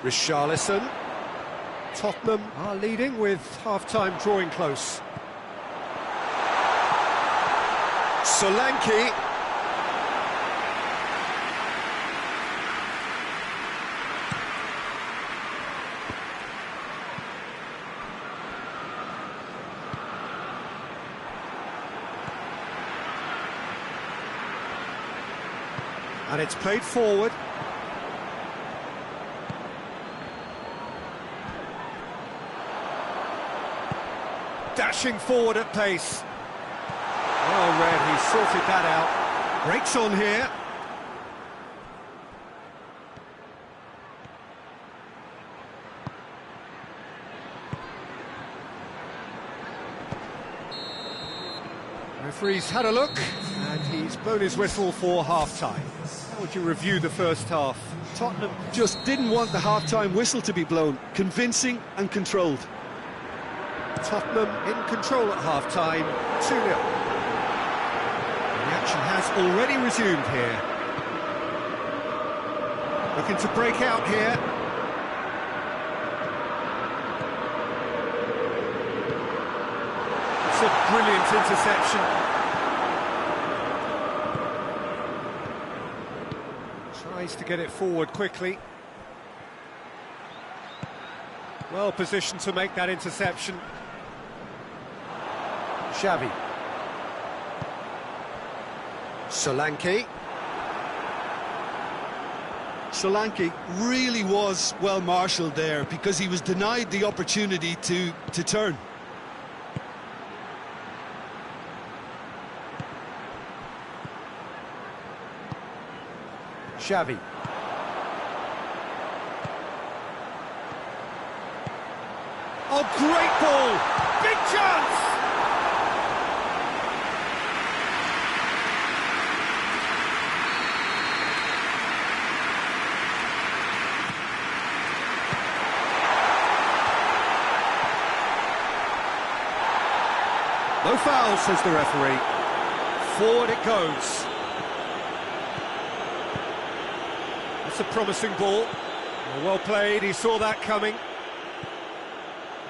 Richarlison. Tottenham are leading with half-time drawing close. Solanke. And it's played forward. Dashing forward at pace. Well read, he sorted that out. Breaks on here. Referee's had a look, and he's blown his whistle for half-time. How would you review the first half? Tottenham just didn't want the half-time whistle to be blown. Convincing and controlled. Tottenham in control at half-time, 2-0. The action has already resumed here. Looking to break out here. It's a brilliant interception. Tries to get it forward quickly. Well positioned to make that interception. Xavi. Solanke. Solanke really was well marshalled there because he was denied the opportunity to turn. Xavi. Oh, great ball! Big chance! No foul, says the referee. Forward it goes. that's a promising ball. Well played, he saw that coming.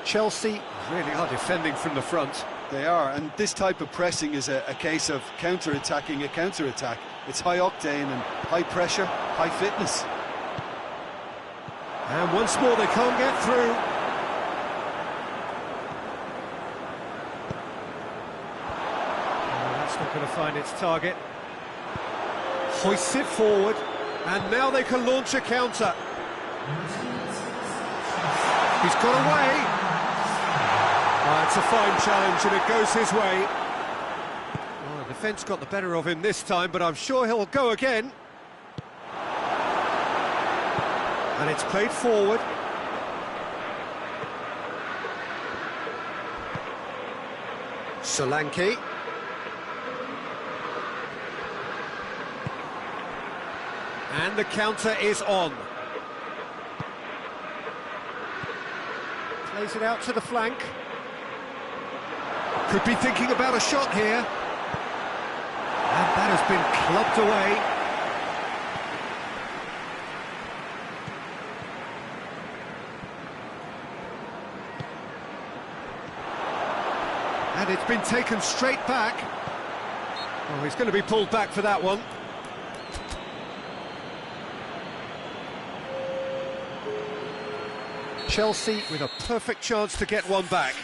Chelsea really are defending from the front. They are, and this type of pressing is a case of counter-attacking a counter-attack. It's high octane and high pressure, high fitness. And once more they can't get through. Oh, that's not going to find its target. Hoists it forward, and now they can launch a counter. He's got away. It's a fine challenge and it goes his way. Well, the defence got the better of him this time, but I'm sure he'll go again. And it's played forward. Solanke. And the counter is on. Plays it out to the flank. Could be thinking about a shot here. And that has been clubbed away. And it's been taken straight back. Oh, he's going to be pulled back for that one. Chelsea with a perfect chance to get one back.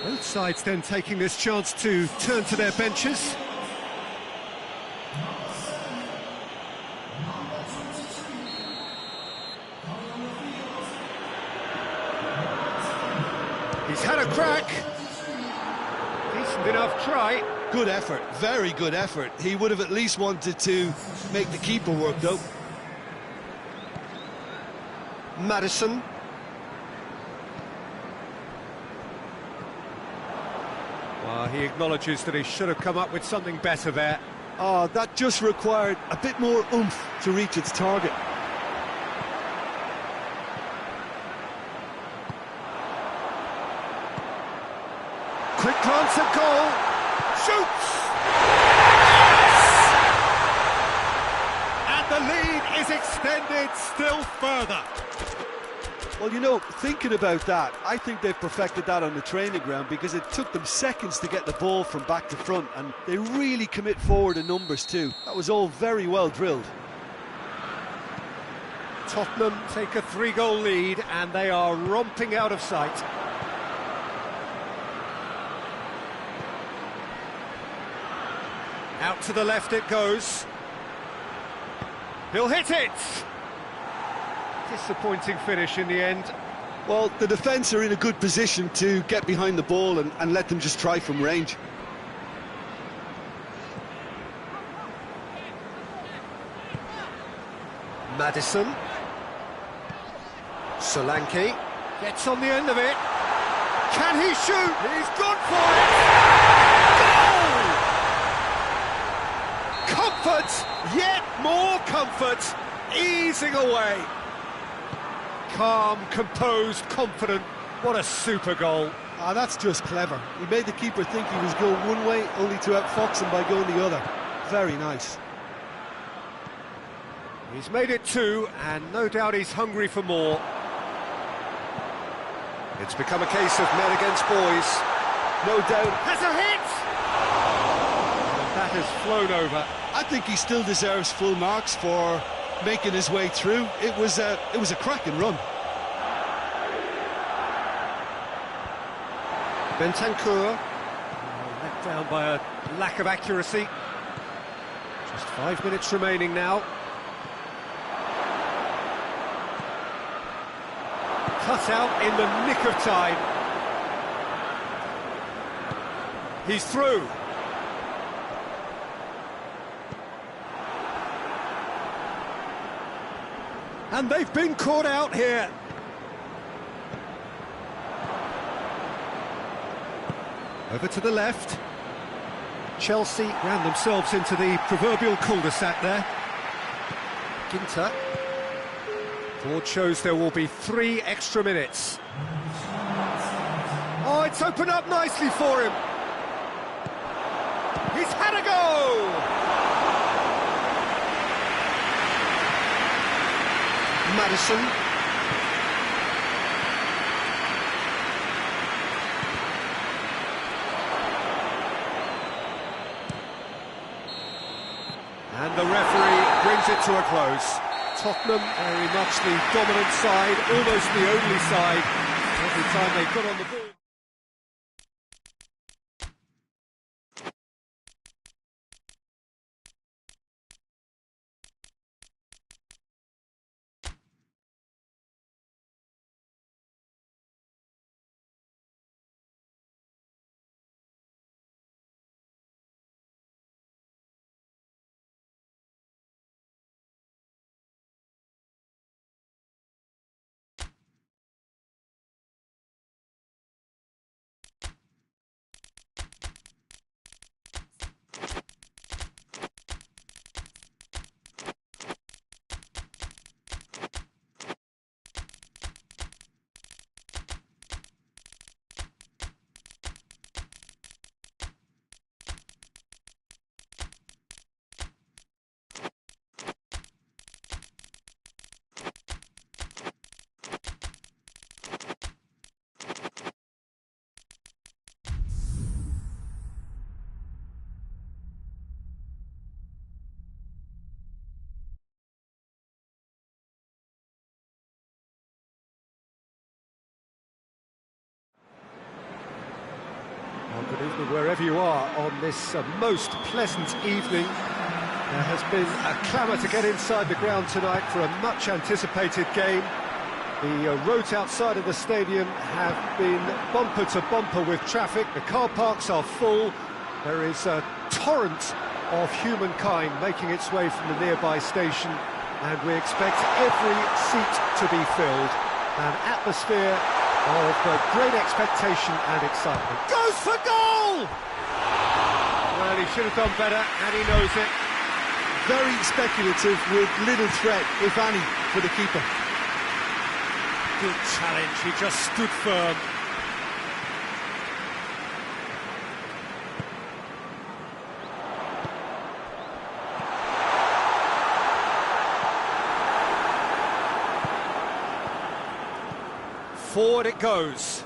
Both sides then taking this chance to turn to their benches. He's had a crack. Decent enough try. Good effort, very good effort. He would have at least wanted to make the keeper work, though. Maddison. Well, he acknowledges that he should have come up with something better there. Oh, that just required a bit more oomph to reach its target. Quick glance at goal. Shoots! Yes! And the lead is extended still further. Well, you know, thinking about that, I think they've perfected that on the training ground because it took them seconds to get the ball from back to front, and they really commit forward in numbers too. That was all very well drilled. Tottenham take a 3-goal lead and they are romping out of sight. Out to the left it goes. He'll hit it! Disappointing finish in the end. Well, the defence are in a good position to get behind the ball and let them just try from range. Maddison. Solanke gets on the end of it. Can he shoot? He's gone for it! Goal! Comfort! Yet more comfort! Easing away. Calm, composed, confident. What a super goal. Ah, that's just clever. He made the keeper think he was going one way, only to outfox him by going the other. Very nice. He's made it 2, and no doubt he's hungry for more. It's become a case of men against boys. No doubt. Has a hit! And that has flown over. I think he still deserves full marks for making his way through. It was a cracking run. Bentancur, let down by a lack of accuracy. Just 5 minutes remaining now. Cut out in the nick of time. He's through. And they've been caught out here. Over to the left. Chelsea ran themselves into the proverbial cul-de-sac there. Ginter. Board shows there will be 3 extra minutes. Oh, it's opened up nicely for him. He's had a go! Madison. And the referee brings it to a close. Tottenham very much the dominant side, almost the only side. Every time they got on the ball. Well, good evening wherever you are on this most pleasant evening. There has been a clamour to get inside the ground tonight for a much-anticipated game. The roads outside of the stadium have been bumper to bumper with traffic. The car parks are full. There is a torrent of humankind making its way from the nearby station, and we expect every seat to be filled. An atmosphere of great expectation and excitement. Goes for goal! Well, he should have done better, and he knows it. Very speculative with little threat, if any, for the keeper. Good challenge, he just stood firm. Forward it goes.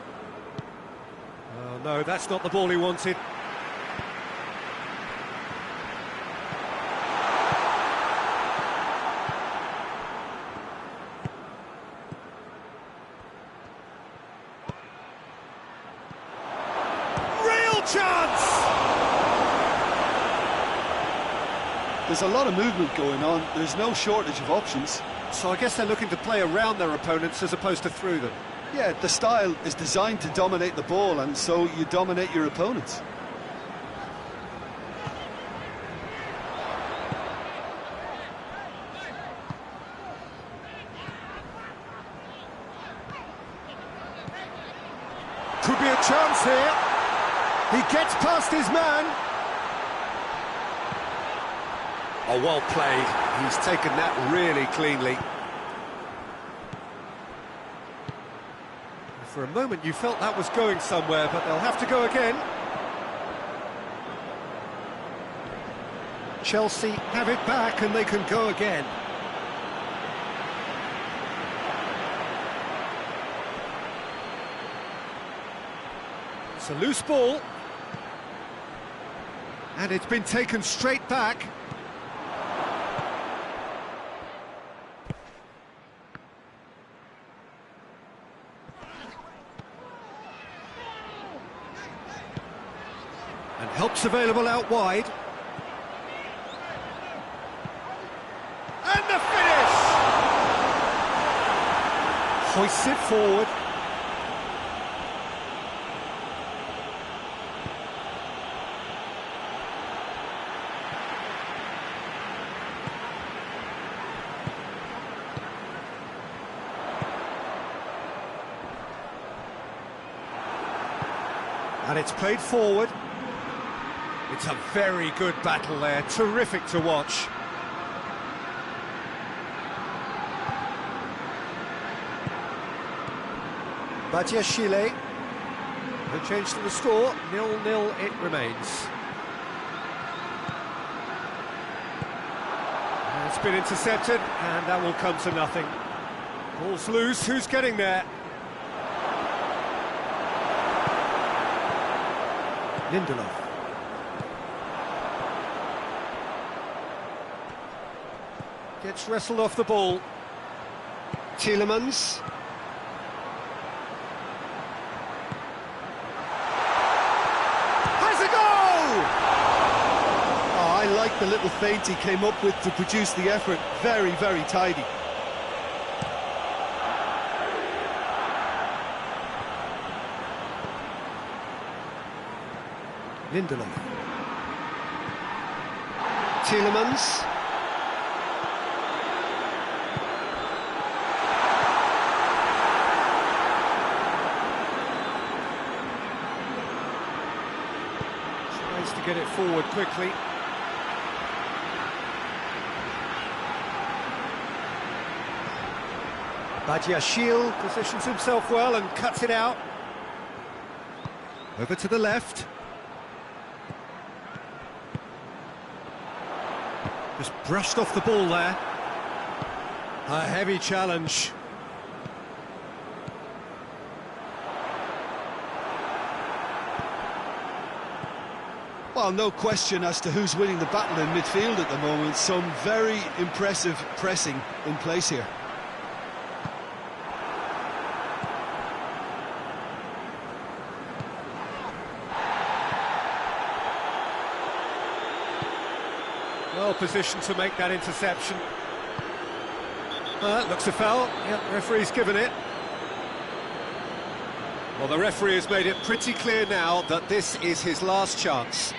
Oh no, that's not the ball he wanted. Real chance! There's a lot of movement going on. There's no shortage of options. So I guess they're looking to play around their opponents as opposed to through them. Yeah, the style is designed to dominate the ball, and so you dominate your opponents. Could be a chance here. He gets past his man. Oh, well played. He's taken that really cleanly. For a moment you felt that was going somewhere, but they'll have to go again. Chelsea have it back and they can go again. It's a loose ball. And it's been taken straight back. And help's available out wide. And the finish! Hoists it forward. And it's played forward. It's a very good battle there, terrific to watch. Badiashile. No change to the score, 0-0 it remains. And it's been intercepted, and that will come to nothing. Ball's loose, who's getting there? Lindelof. Gets wrestled off the ball. Tielemans. Has a goal! Oh, I like the little feint he came up with to produce the effort. Very, very tidy. Lindelof. Tielemans. Tries to get it forward quickly. Badiashile positions himself well and cuts it out. Over to the left. Just brushed off the ball there. A heavy challenge. Well, no question as to who's winning the battle in midfield at the moment. Some very impressive pressing in place here. Well positioned to make that interception. Looks a foul. Yep, referee's given it. Well, the referee has made it pretty clear now that this is his last chance.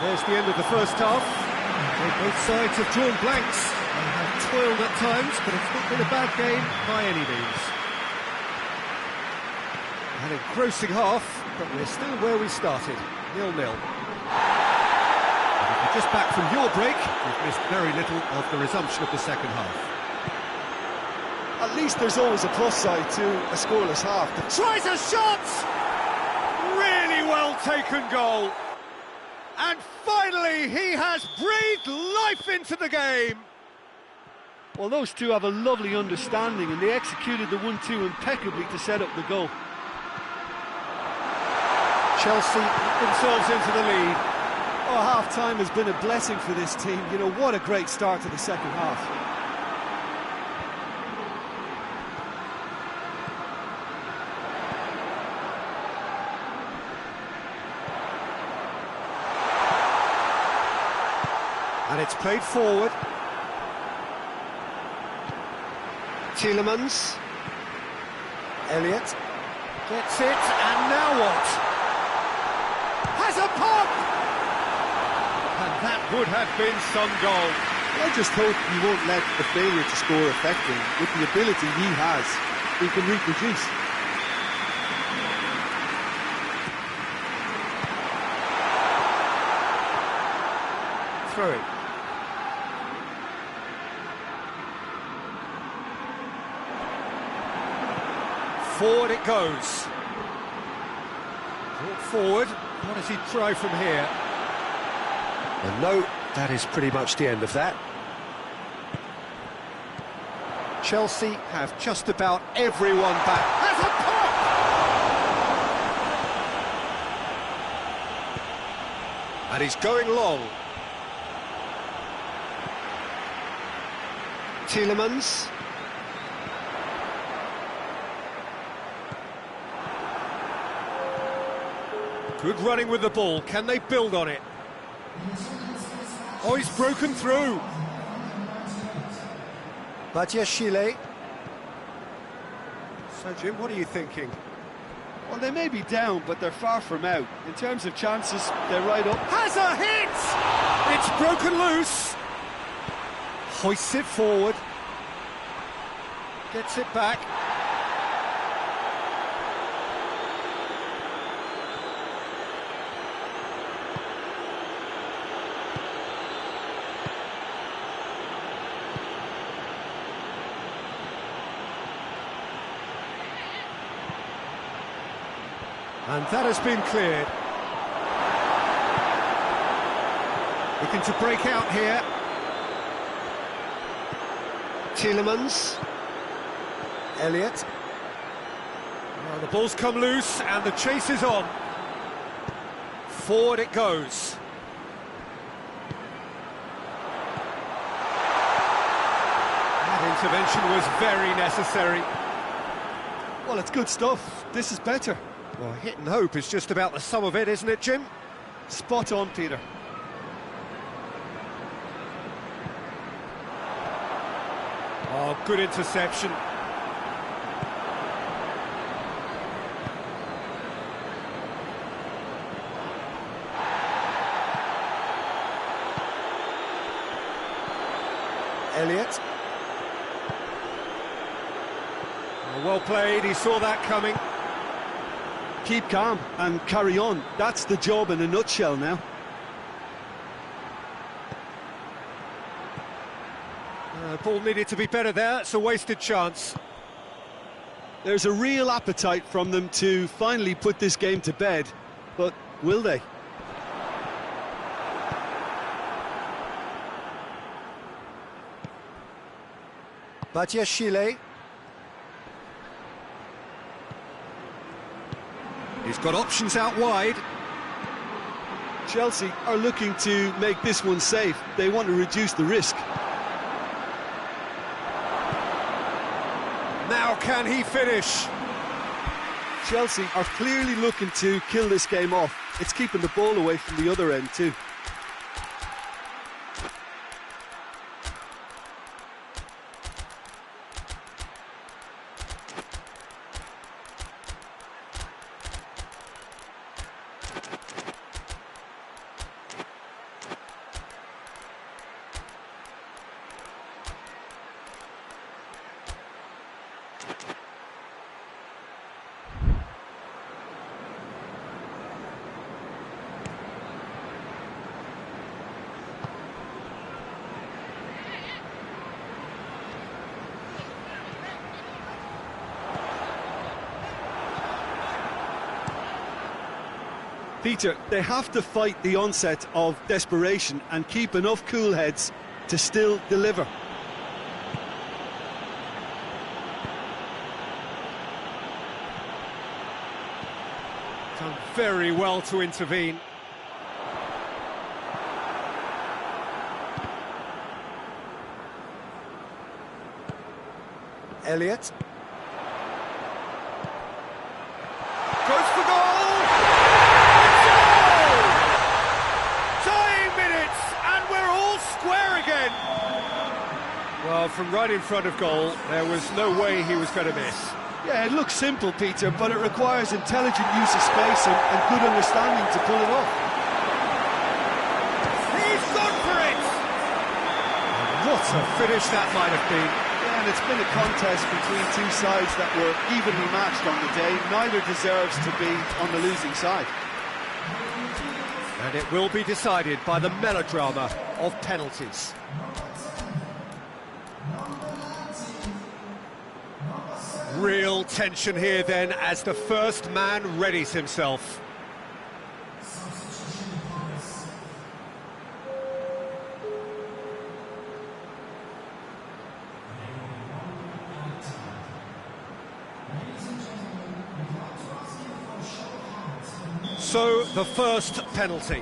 There's the end of the first half. Both sides have drawn blanks and have toiled at times, but it's not been a bad game by any means. An engrossing half, but we're still where we started, 0-0. And if you're just back from your break, you've missed very little of the resumption of the second half. At least there's always a plus side to a scoreless half. Tries a shot! Really well taken goal. And finally, he has breathed life into the game. Well, those two have a lovely understanding, and they executed the 1-2 impeccably to set up the goal. Chelsea put themselves into the lead. Oh, half-time has been a blessing for this team. You know, what a great start to the second half. And it's played forward. Tielemans. Elliott gets it, and now what? Has a pop! And that would have been some goal. I just hope he won't let the failure to score affect him. With the ability he has, he can reproduce. Throw it. Forward it goes. Brought forward. What does he try from here? And no, that is pretty much the end of that. Chelsea have just about everyone back. Has a pop! And he's going long. Tielemans. Good running with the ball. Can they build on it? Oh, he's broken through. Badiashile. So, Jim, what are you thinking? Well, they may be down, but they're far from out. In terms of chances, they're right up. Has a hit! It's broken loose. Hoists it forward. Gets it back. And that has been cleared. Looking to break out here. Tielemans. Elliott. Well, the ball's come loose and the chase is on. Forward it goes. That intervention was very necessary. Well, it's good stuff. This is better. Well, hit and hope is just about the sum of it, isn't it, Jim? Spot on, Peter. Oh, good interception. Elliott. Oh, well played, he saw that coming. Keep calm and carry on. That's the job in a nutshell now. Ball needed to be better there, it's a wasted chance. There's a real appetite from them to finally put this game to bed, but will they? Badiashile. He's got options out wide. Chelsea are looking to make this one safe. They want to reduce the risk. Now can he finish? Chelsea are clearly looking to kill this game off. It's keeping the ball away from the other end too. Peter, they have to fight the onset of desperation and keep enough cool heads to still deliver. Done very well to intervene. Elliott. Goes for goal! Well, from right in front of goal, there was no way he was going to miss. Yeah, it looks simple, Peter, but it requires intelligent use of space and good understanding to pull it off. He's gone for it! And what a finish that might have been. Yeah, and it's been a contest between two sides that were evenly matched on the day. Neither deserves to be on the losing side. And it will be decided by the melodrama of penalties. Real tension here then as the first man readies himself. So, the first penalty.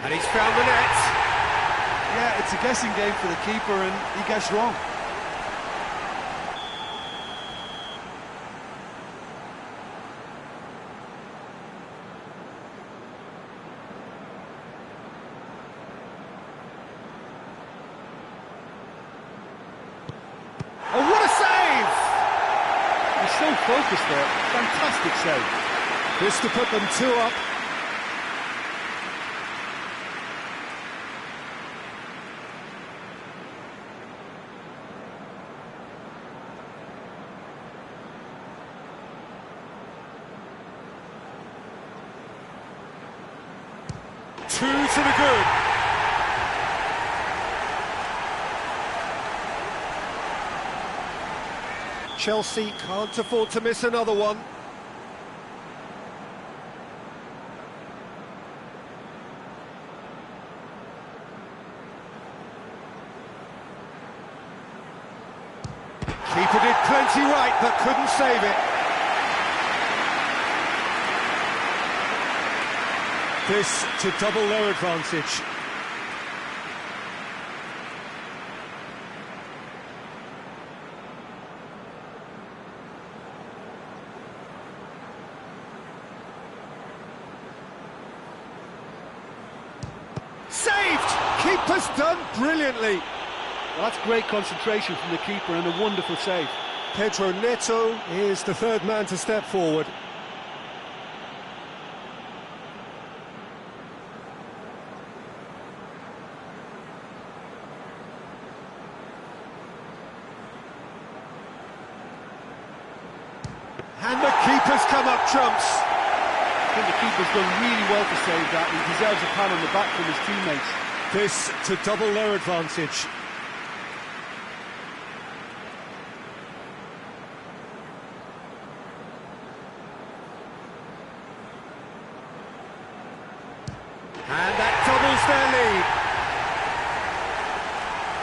And he's found the net. Yeah, it's a guessing game for the keeper, and he gets wrong. Oh, what a save! He's so focused there. Fantastic save. This to put them 2 up. Two to the good. Chelsea can't afford to miss another one. Keeper did plenty right, but couldn't save it. This to double their advantage. Saved! Keeper's done brilliantly. Well, that's great concentration from the keeper and a wonderful save. Pedro Neto is the third man to step forward. And the keeper's come up trumps. I think the keeper's done really well to save that. He deserves a pat on the back from his teammates. This to double their advantage. And that doubles their lead.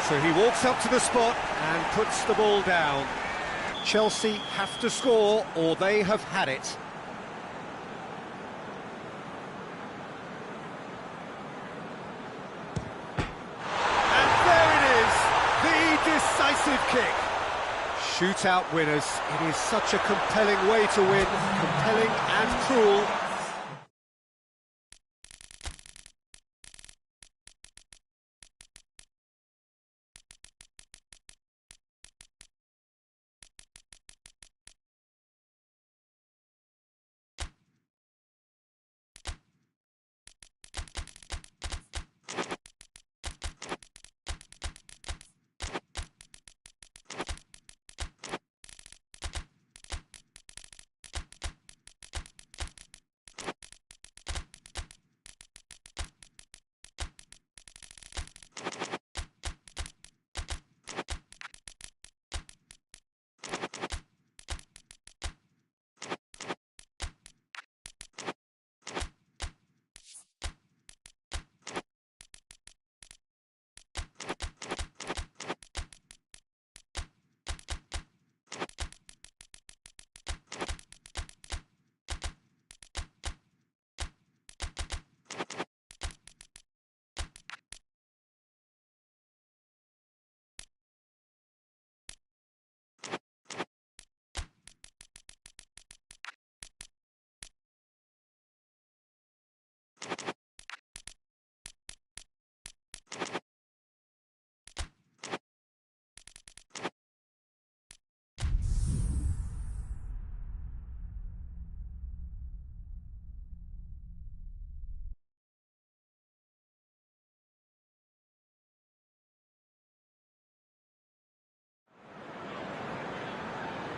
So he walks up to the spot and puts the ball down. Chelsea have to score or they have had it. And there it is, the decisive kick. Shootout winners. It is such a compelling way to win, compelling and cruel.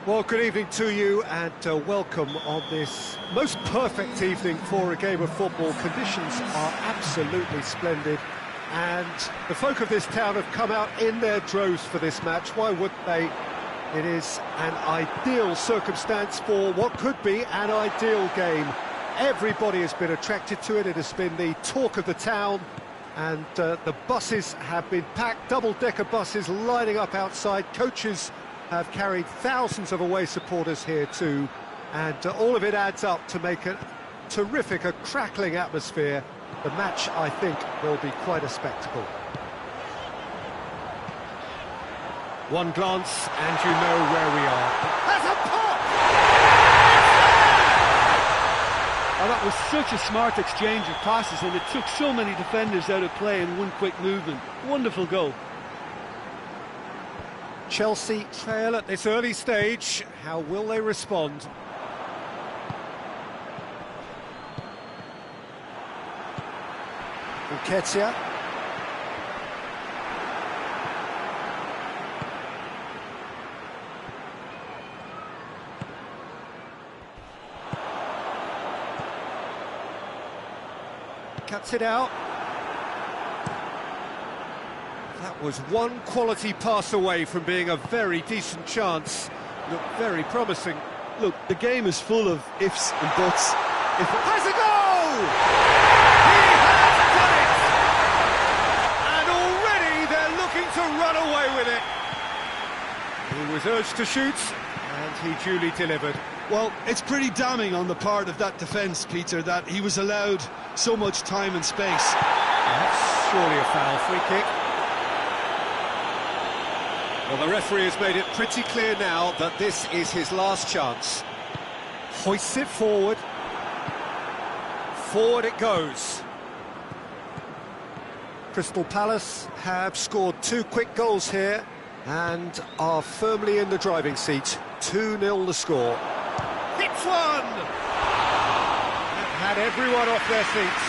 Well, good evening to you and welcome on this most perfect evening for a game of football. Conditions are absolutely splendid and the folk of this town have come out in their droves for this match. Why wouldn't they? It is an ideal circumstance for what could be an ideal game. Everybody has been attracted to it. It has been the talk of the town and the buses have been packed, double-decker buses lining up outside. Coaches have carried thousands of away supporters here too, and all of it adds up to make a terrific, a crackling atmosphere. The match, I think, will be quite a spectacle. One glance and you know where we are. Has a pop! Oh, that was such a smart exchange of passes, and it took so many defenders out of play in one quick movement. Wonderful goal. Chelsea trail at this early stage. How will they respond? Nketiah. Cuts it out. That was one quality pass away from being a very decent chance. Looked very promising. Look, the game is full of ifs and buts. If it has a goal! He has done it! And already they're looking to run away with it. He was urged to shoot, and he duly delivered. Well, it's pretty damning on the part of that defence, Peter, that he was allowed so much time and space. That's surely a foul. Free kick. Well, the referee has made it pretty clear now that this is his last chance. Hoists it forward. Forward it goes. Crystal Palace have scored 2 quick goals here and are firmly in the driving seat. 2-0 the score. Hits one! That had everyone off their seats.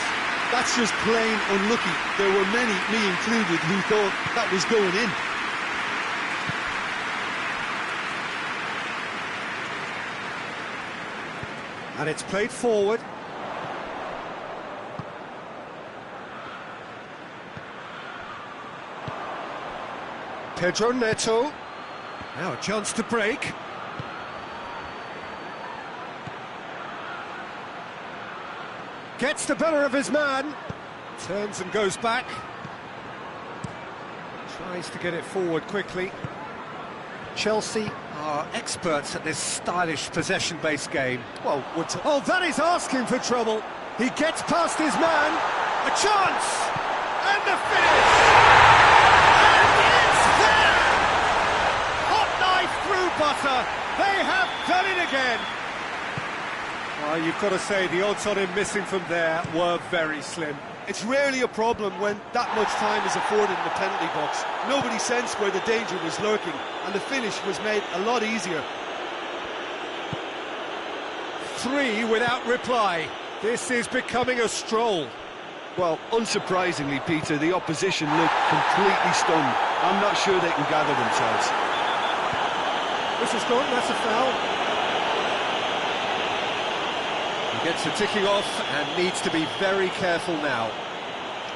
That's just plain unlucky. There were many, me included, who thought that was going in. And it's played forward. Pedro Neto. Now a chance to break. Gets the better of his man. Turns and goes back. Tries to get it forward quickly. Chelsea are experts at this stylish possession-based game. Well, oh, that is asking for trouble. He gets past his man. A chance! And the finish! And it's there! Hot knife through butter. They have done it again. Well, you've got to say the odds on him missing from there were very slim. It's rarely a problem when that much time is afforded in the penalty box. Nobody sensed where the danger was lurking, and the finish was made a lot easier. 3 without reply. This is becoming a stroll. Well, unsurprisingly, Peter, the opposition looked completely stunned. I'm not sure they can gather themselves. Whistle's gone, that's a foul. Gets the ticking off and needs to be very careful now.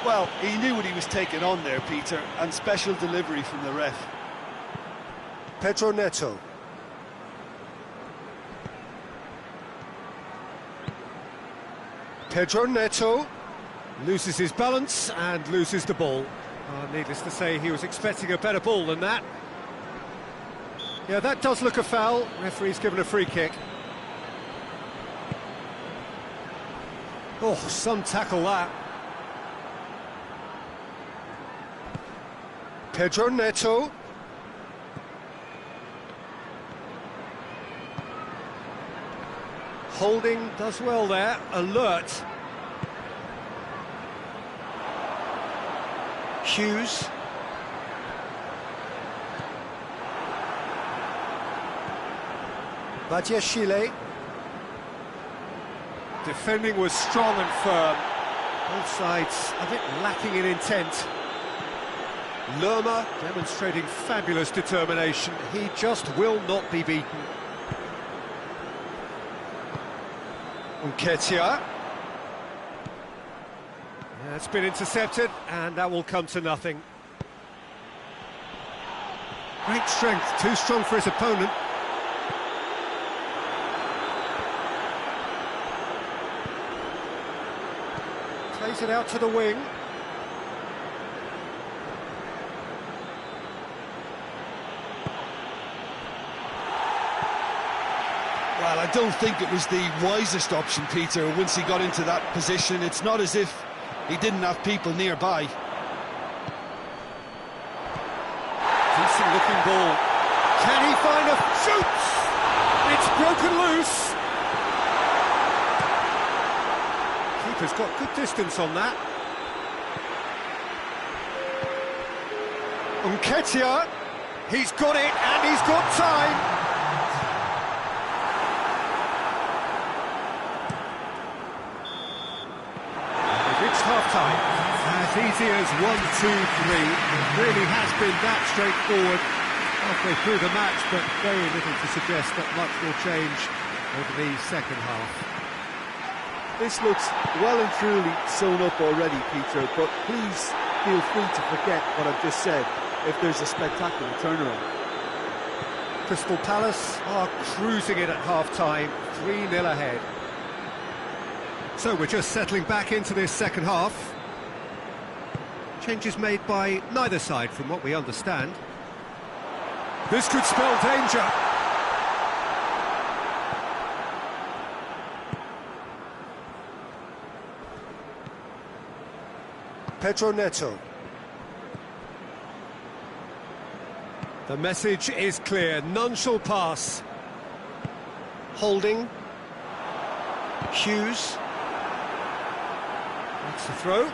Well, he knew what he was taking on there, Peter, and special delivery from the ref. Pedro Neto. Pedro Neto loses his balance and loses the ball. Needless to say, he was expecting a better ball than that. Yeah, that does look a foul. Referee's given a free kick. Oh, some tackle that. Pedro Neto. Holding does well there, alert. Hughes. Badiashile. Defending was strong and firm. Both sides a bit lacking in intent. Lerma demonstrating fabulous determination. He just will not be beaten. Nketiah. Yeah, it's been intercepted, and that will come to nothing. Great strength, too strong for his opponent. Plays it out to the wing. Well, I don't think it was the wisest option, Peter, once he got into that position. It's not as if He didn't have people nearby. Decent looking ball. Can he find a shoot? It's broken loose. Keeper's got good distance on that. Nketiah, he's got it and he's got time. We've reached half-time. As easy as 1, 2, 3. It really has been that straightforward halfway through the match, but very little to suggest that much will change over the second half. This looks well and truly sewn up already, Peter, but please feel free to forget what I've just said if there's a spectacular turnaround. Crystal Palace are cruising it at half-time, 3-0 ahead. So we're just settling back into this second half. Changes made by neither side, from what we understand. This could spell danger. Pedro Neto. The message is clear, none shall pass. Holding. Hughes. That's the throw.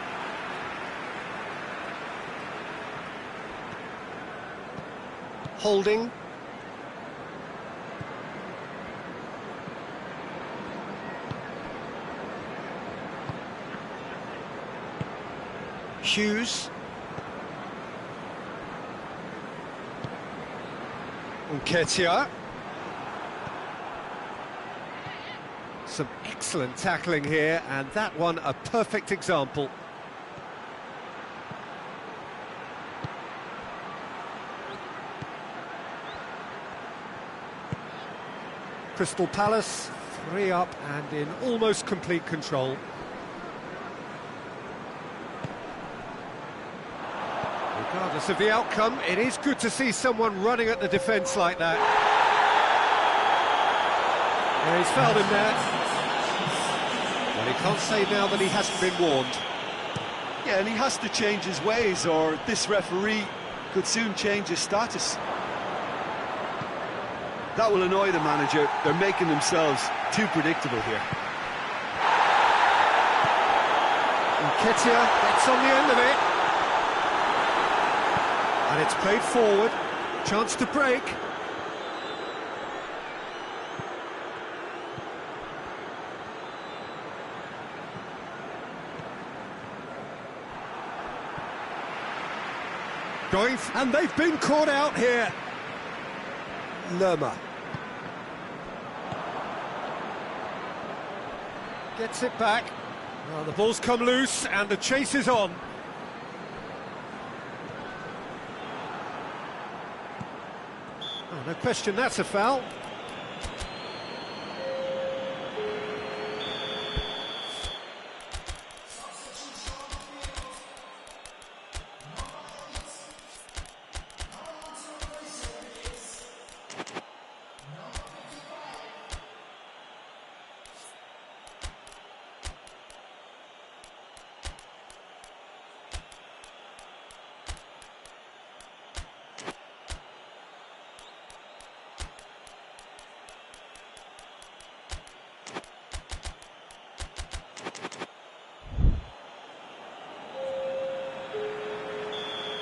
Holding. Hughes. Nketiah. Some excellent tackling here, and that one a perfect example. Crystal Palace 3 up and in almost complete control. Regardless of the outcome, it is good to see someone running at the defence like that. Yeah, he's fouled him there. Well, he can't say now that he hasn't been warned. Yeah, and he has to change his ways, or this referee could soon change his status. That will annoy the manager. They're making themselves too predictable here. Nketiah gets on the end of it. And it's played forward. Chance to break. And they've been caught out here. Lerma. Gets it back. Well, the ball's come loose and the chase is on. Oh, no question, that's a foul.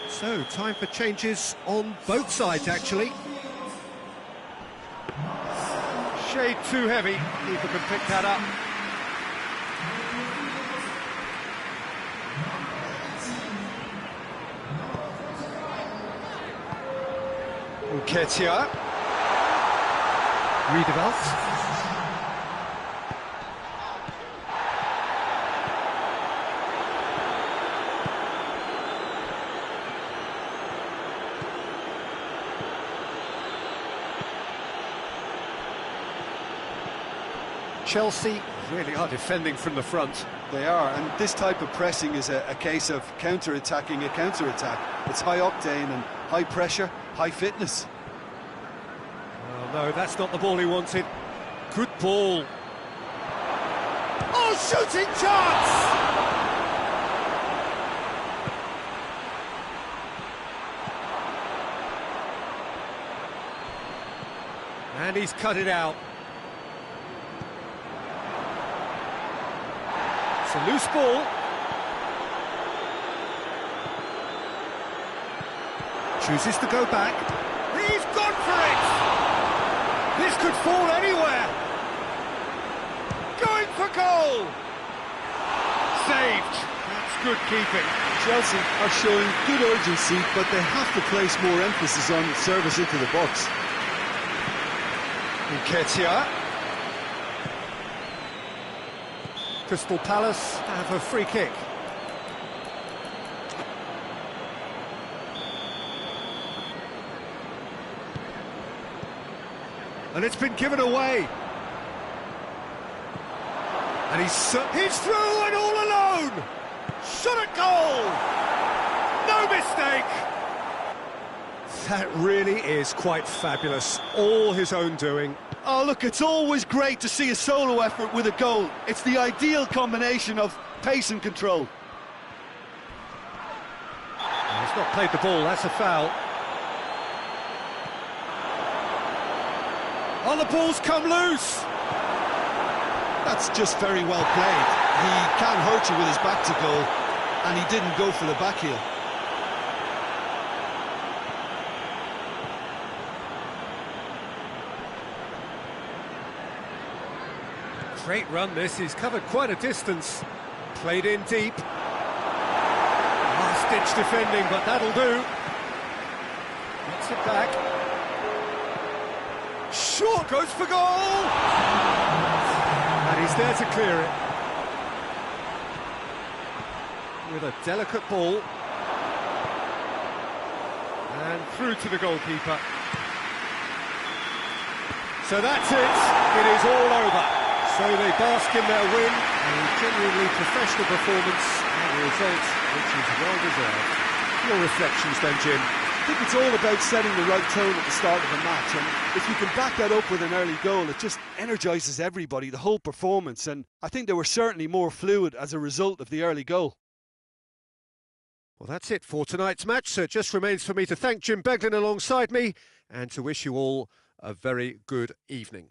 So, time for changes on both sides, actually. Shade too heavy. Keeper can pick that up. Nketiah. Redeveloped. Chelsea really are defending from the front. They are, and this type of pressing is a case of counter-attacking a counter-attack. It's high octane and high pressure, high fitness. Oh no, that's not the ball he wanted. Good ball. Oh, shooting chance! And he's cut it out. It's a loose ball. Chooses to go back. He's gone for it! This could fall anywhere. Going for goal! Saved. That's good keeping. Chelsea are showing good urgency, but they have to place more emphasis on service into the box. Nketiah. Crystal Palace have a free kick. And it's been given away. And he's through and all alone. Shot at goal. No mistake. That really is quite fabulous. All his own doing. Oh, look, it's always great to see a solo effort with a goal. It's the ideal combination of pace and control. He's not played the ball, that's a foul. Oh, the ball's come loose. That's just very well played. He can hurt you with his back to goal, and he didn't go for the back heel. Great run this, he's covered quite a distance. Played in deep. Last-ditch defending, but that'll do. Gets it back. Short, goes for goal! And he's there to clear it. With a delicate ball. And through to the goalkeeper. So that's it. It is all over. So they bask in their win, a genuinely professional performance, and a result which is well deserved. Your reflections then, Jim? I think it's all about setting the right tone at the start of a match, and if you can back that up with an early goal, it just energises everybody, the whole performance, and I think they were certainly more fluid as a result of the early goal. Well, that's it for tonight's match, so it just remains for me to thank Jim Beglin alongside me, and to wish you all a very good evening.